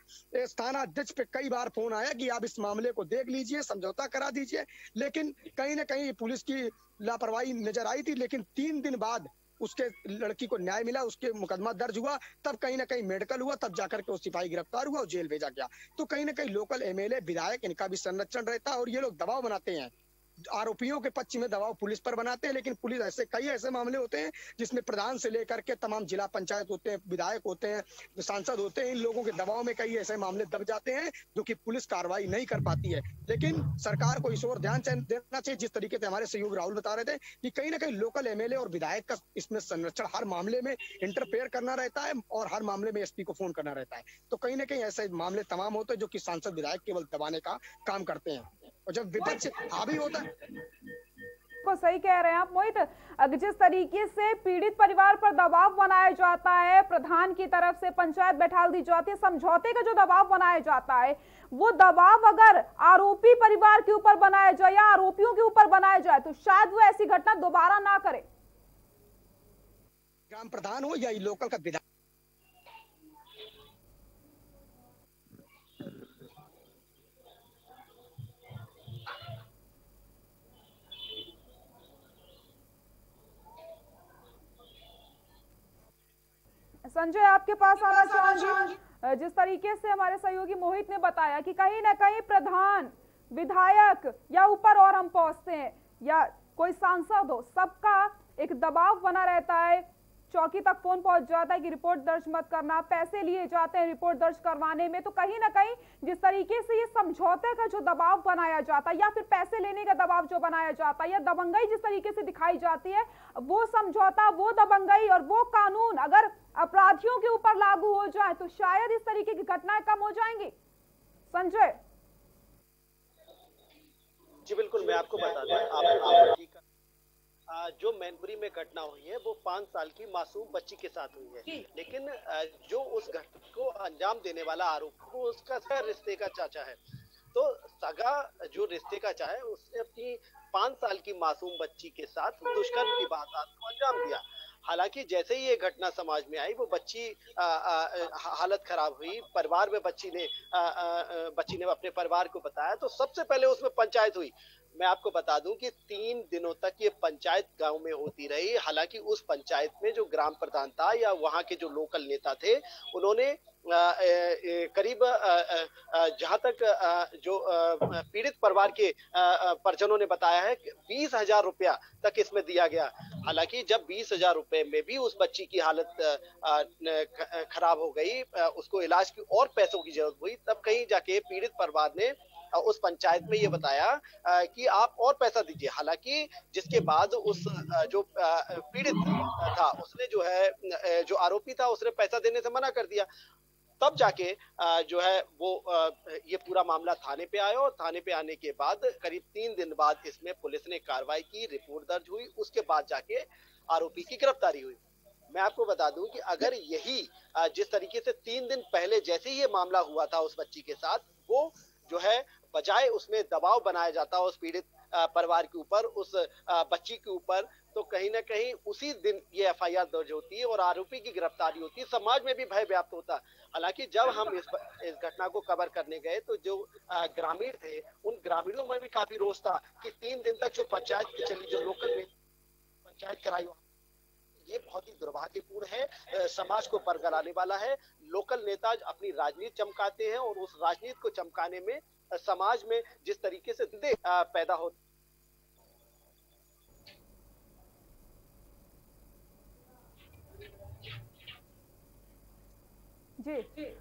H: थाना अध्यक्ष पे कई बार फोन आया कि आप इस मामले को देख लीजिए, समझौता करा दीजिए, लेकिन कहीं ना कहीं पुलिस की लापरवाही नजर आई थी। लेकिन 3 दिन बाद उसके लड़की को न्याय मिला, उसके मुकदमा दर्ज हुआ, तब कहीं ना कहीं मेडिकल हुआ, तब जाकर के वो सिपाही गिरफ्तार हुआ और जेल भेजा गया। तो कहीं ना कहीं लोकल एमएलए, विधायक, इनका भी संरक्षण रहता है और ये लोग दबाव बनाते हैं, आरोपियों के पक्ष में दबाव पुलिस पर बनाते हैं। लेकिन पुलिस कई ऐसे मामले होते हैं जिसमें प्रधान से लेकर के तमाम जिला पंचायत होते हैं, विधायक होते हैं, सांसद होते हैं, इन लोगों के दबाव में कई ऐसे मामले दब जाते हैं जो कि पुलिस कार्रवाई नहीं कर पाती है। लेकिन सरकार को इस ओर ध्यान देना चाहिए, जिस तरीके से हमारे सहयोगी राहुल बता रहे थे कि कहीं ना कहीं लोकल एमएलए और विधायक का इसमें संरक्षण, हर मामले में इंटरफेयर करना रहता है और हर मामले में एसपी को फोन करना रहता है। तो कहीं ना कहीं ऐसे मामले तमाम होते हैं जो कि सांसद विधायक केवल दबाने का काम करते हैं, और जब विपक्ष हावी होता है।
A: को सही कह रहे हैं आप मोहित, जिस तरीके से पीड़ित परिवार पर दबाव बनाया जाता है, प्रधान की तरफ से पंचायत बैठा दी जाती है, समझौते का जो दबाव बनाया जाता है, वो दबाव अगर आरोपी परिवार के ऊपर बनाया जाए या आरोपियों के ऊपर बनाया जाए तो शायद वो ऐसी घटना दोबारा ना करे।
H: ग्राम प्रधान हो या लोकल का विधायक,
A: संजय आपके पास आना चाहूंगी। जिस तरीके से हमारे सहयोगी मोहित ने बताया कि कहीं ना कहीं प्रधान, विधायक या ऊपर और हम पहुंचते हैं या कोई सांसद हो, सबका एक दबाव बना रहता है, चौकी तक फोन पहुंच जाता है कि रिपोर्ट दर्ज मत करना, पैसे लिए जाते हैं रिपोर्ट दर्ज करवाने में। तो कहीं ना कहीं जिस तरीके से ये समझौते का जो दबाव बनाया जाता है या फिर पैसे लेने का दबाव जो बनाया जाता है या दबंगई जिस तरीके से दिखाई जाती है, वो समझौता, वो दबंगई और वो कानून अगर अपराधियों के ऊपर लागू हो जाए तो शायद इस तरीके की घटनाएं कम हो जाएंगी। संजय
I: जी बिल्कुल, मैं आपको बता दूं, जो मैनपुरी में घटना हुई है वो 5 साल की मासूम बच्ची के साथ हुई है, लेकिन जो उस घटना को अंजाम देने वाला आरोप वो उसका रिश्ते का चाचा है। तो सगा जो रिश्ते का चाचा है उसने अपनी 5 साल की मासूम बच्ची के साथ दुष्कर्म की वारदात को अंजाम दिया। हालांकि जैसे ही ये घटना समाज में आई, वो बच्ची हालत खराब हुई, परिवार में बच्ची ने अपने परिवार को बताया, तो सबसे पहले उसमें पंचायत हुई। मैं आपको बता दूं कि 3 दिनों तक ये पंचायत गांव में होती रही। हालांकि उस पंचायत में जो ग्राम प्रधान था या वहां के जो लोकल नेता थे, उन्होंने करीब जहां तक जो पीड़ित परिवार के परिजनों ने बताया है 20,000 रुपया तक इसमें दिया गया। हालांकि जब 20,000 रुपए में भी उस बच्ची की हालत खराब हो गई, उसको इलाज की और पैसों की जरूरत हुई, तब कहीं जाके पीड़ित परिवार ने उस पंचायत में ये बताया कि आप और पैसा दीजिए। हालांकि जिसके बाद उस जो पीड़ित था उसने जो है, जो आरोपी था, उसने पैसा देने से मना कर दिया। तब जाके जो है वो ये पूरा मामला थाने पे आया और थाने पे आने के बाद करीब 3 दिन बाद इसमें पुलिस ने कार्रवाई की, रिपोर्ट दर्ज हुई, उसके बाद जाके आरोपी की गिरफ्तारी हुई। मैं आपको बता दूं कि अगर यही जिस तरीके से 3 दिन पहले जैसे ही ये मामला हुआ था उस बच्ची के साथ, वो जो है बजाय उसमें दबाव बनाया जाता उस पीड़ित परिवार के ऊपर, उस बच्ची के ऊपर, तो कहीं ना कहीं उसी दिन ये एफआईआर दर्ज होती है और आरोपी की गिरफ्तारी होती है, समाज में भी भय व्याप्त होता। हालांकि जब हम इस घटना को कवर करने गए तो जो ग्रामीण थे, उन ग्रामीणों में भी काफी रोष था कि 3 दिन तक जो पंचायत चली, जो लोकल में पंचायत कराई, ये बहुत ही दुर्भाग्यपूर्ण है, समाज को बरगलाने वाला है। लोकल नेता अपनी राजनीति चमकाते हैं और उस राजनीति को चमकाने में समाज में जिस तरीके से पैदा होते
A: जी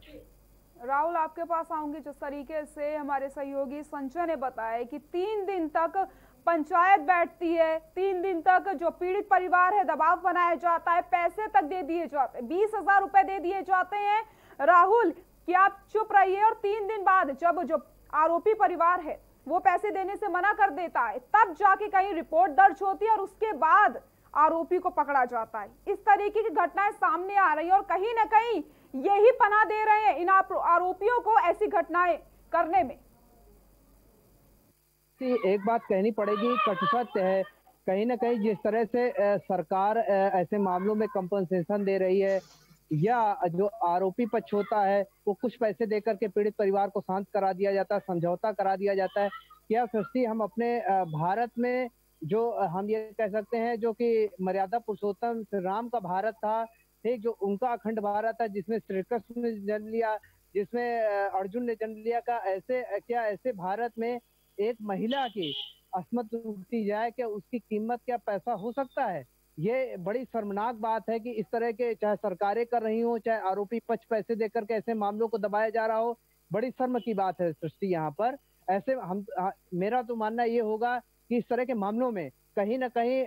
A: राहुल आपके पास आऊंगी। जिस तरीके से हमारे सहयोगी संजय ने बताया कि 3 दिन तक पंचायत बैठती है, 3 दिन तक जो पीड़ित परिवार है दबाव बनाया जाता है, पैसे तक दे दिए जाते हैं, 20,000 रुपए दे दिए जाते हैं। राहुल कि आप चुप रहिए, और 3 दिन बाद जब जो आरोपी परिवार है वो पैसे देने से मना कर देता है, तब जाके कहीं रिपोर्ट दर्ज होती है और उसके बाद आरोपी को पकड़ा जाता है। इस तरीके की घटनाएं सामने आ रही है और कहीं ना कहीं यही पनाह दे रहे हैं इन आरोपियों को ऐसी घटनाएं करने में।
J: एक बात कहनी पड़ेगी, कट सत्य है, कहीं ना कहीं जिस तरह से सरकार ऐसे मामलों में कंपनसेशन दे रही है या जो आरोपी पक्ष होता है वो कुछ पैसे देकर के पीड़ित परिवार को शांत करा दिया जाता है, समझौता करा दिया जाता है। क्या सृष्टि हम अपने भारत में जो हम ये कह सकते हैं जो कि मर्यादा पुरुषोत्तम श्री राम का भारत था, ठीक, जो उनका अखंड भारत था जिसमें श्री कृष्ण ने जन्म लिया, जिसमें अर्जुन ने जन्म लिया, का ऐसे भारत में एक महिला की अस्मत उठी जाए कि उसकी कीमत क्या पैसा हो सकता है? ये बड़ी शर्मनाक बात है कि इस तरह के चाहे सरकारें कर रही हो, चाहे आरोपी पक्ष पैसे देकर के ऐसे मामलों को दबाया जा रहा हो, बड़ी शर्म की बात है सृष्टि। यहाँ पर ऐसे मेरा तो मानना ये होगा कि इस तरह के मामलों में कहीं ना कहीं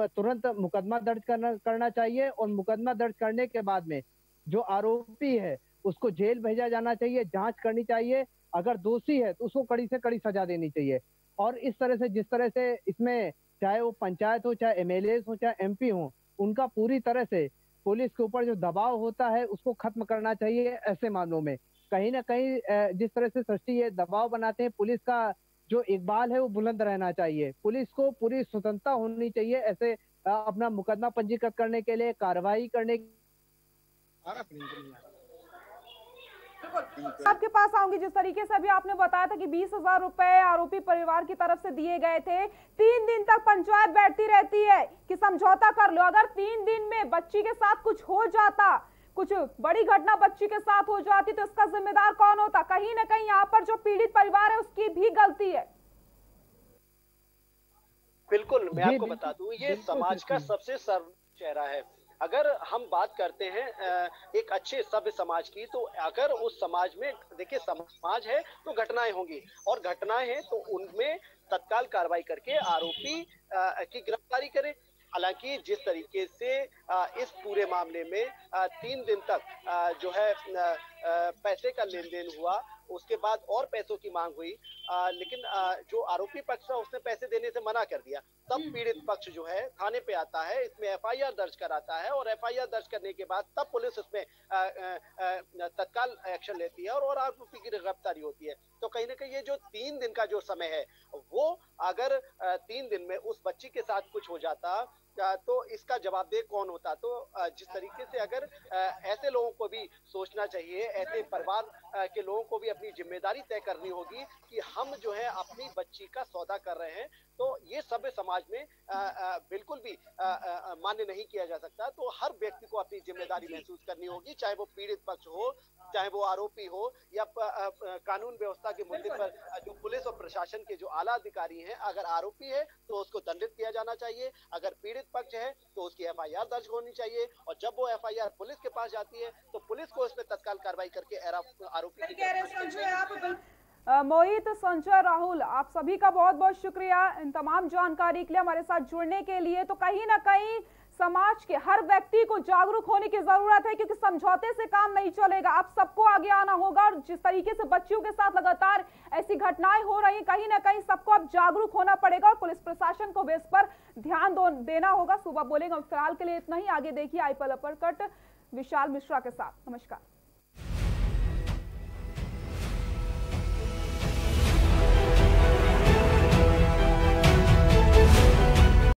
J: तुरंत मुकदमा दर्ज करना चाहिए और मुकदमा दर्ज करने के बाद में जो आरोपी है उसको जेल भेजा जाना चाहिए, जांच करनी चाहिए, अगर दोषी है तो उसको कड़ी से कड़ी सजा देनी चाहिए। और इस तरह से जिस तरह से इसमें चाहे वो पंचायत हो, चाहे एमएलए हो, चाहे एमपी हो, उनका पूरी तरह से पुलिस के ऊपर जो दबाव होता है उसको खत्म करना चाहिए। ऐसे मामलों में कहीं ना कहीं जिस तरह से सृष्टि ये दबाव बनाते हैं, पुलिस का जो इकबाल है वो बुलंद रहना चाहिए, पुलिस को पूरी स्वतंत्रता होनी चाहिए ऐसे अपना मुकदमा पंजीकृत करने के लिए, कार्रवाई करने।
A: आपके पास आऊंगी, जिस तरीके से अभी आपने बताया था कि 20,000 रुपए आरोपी परिवार की तरफ से दिए गए थे, 3 दिन तक पंचायत बैठती रहती है कि समझौता कर लो। अगर 3 दिन में बच्ची के साथ कुछ हो जाता, कुछ बड़ी घटना बच्ची के साथ हो जाती तो इसका जिम्मेदार कौन होता? कहीं ना कहीं यहाँ पर जो पीड़ित परिवार है उसकी भी गलती है।
I: बिल्कुल, मैं आपको बता दूं, ये समाज का सबसे सर्वोच्च चेहरा है। अगर हम बात करते हैं एक अच्छे सभ्य समाज की, तो अगर उस समाज में देखिए समाज है तो घटनाएं होंगी, और घटनाएं हैं तो उनमें तत्काल कार्रवाई करके आरोपी की गिरफ्तारी करें। हालांकि जिस तरीके से इस पूरे मामले में 3 दिन तक जो है पैसे का लेन देन हुआ, उसके बाद और पैसों की मांग हुई, लेकिन जो आरोपी पक्ष था उसने पैसे देने से मना कर दिया। तब पीड़ित पक्ष जो है थाने पे आता है, इसमें एफआईआर दर्ज कराता है, और एफआईआर दर्ज करने के बाद तब पुलिस इसमें तत्काल एक्शन लेती है और आरोपी की गिरफ्तारी होती है। तो कहीं ना कहीं ये जो 3 दिन का जो समय है, वो अगर 3 दिन में उस बच्ची के साथ कुछ हो जाता तो इसका जवाबदेह कौन होता? तो जिस तरीके से अगर ऐसे लोगों को भी सोचना चाहिए, ऐसे परिवार के लोगों को भी अपनी जिम्मेदारी तय करनी होगी कि हम जो है अपनी बच्ची का सौदा कर रहे हैं, तो ये सभ्य समाज में बिल्कुल भी मान्य नहीं किया जा सकता। तो हर व्यक्ति को अपनी जिम्मेदारी महसूस करनी होगी, चाहे वो पीड़ित पक्ष हो, चाहे वो आरोपी हो, या कानून व्यवस्था के मुद्दे पर जो पुलिस और प्रशासन के जो आला अधिकारी हैं, अगर आरोपी है तो उसको दंडित किया जाना चाहिए, अगर पीड़ित पक्ष है तो उसकी एफआईआर दर्ज होनी चाहिए, और जब वो एफआईआर पुलिस के पास जाती है तो पुलिस को उसमें तत्काल कार्रवाई करके आरोपी
A: मोहित, संजय, राहुल, आप सभी का बहुत बहुत शुक्रिया इन तमाम जानकारी के लिए, हमारे साथ जुड़ने के लिए। तो कहीं ना कहीं समाज के हर व्यक्ति को जागरूक होने की जरूरत है, क्योंकि समझौते से काम नहीं चलेगा। आप सबको आगे आना होगा, और जिस तरीके से बच्चियों के साथ लगातार ऐसी घटनाएं हो रही हैं, कहीं ना कहीं सबको अब जागरूक होना पड़ेगा और पुलिस प्रशासन को भी इस पर ध्यान देना होगा। सुबह बोलेंगे। फिलहाल के लिए इतना ही, आगे देखिए आईपीएल अपरकट विशाल मिश्रा के साथ। नमस्कार।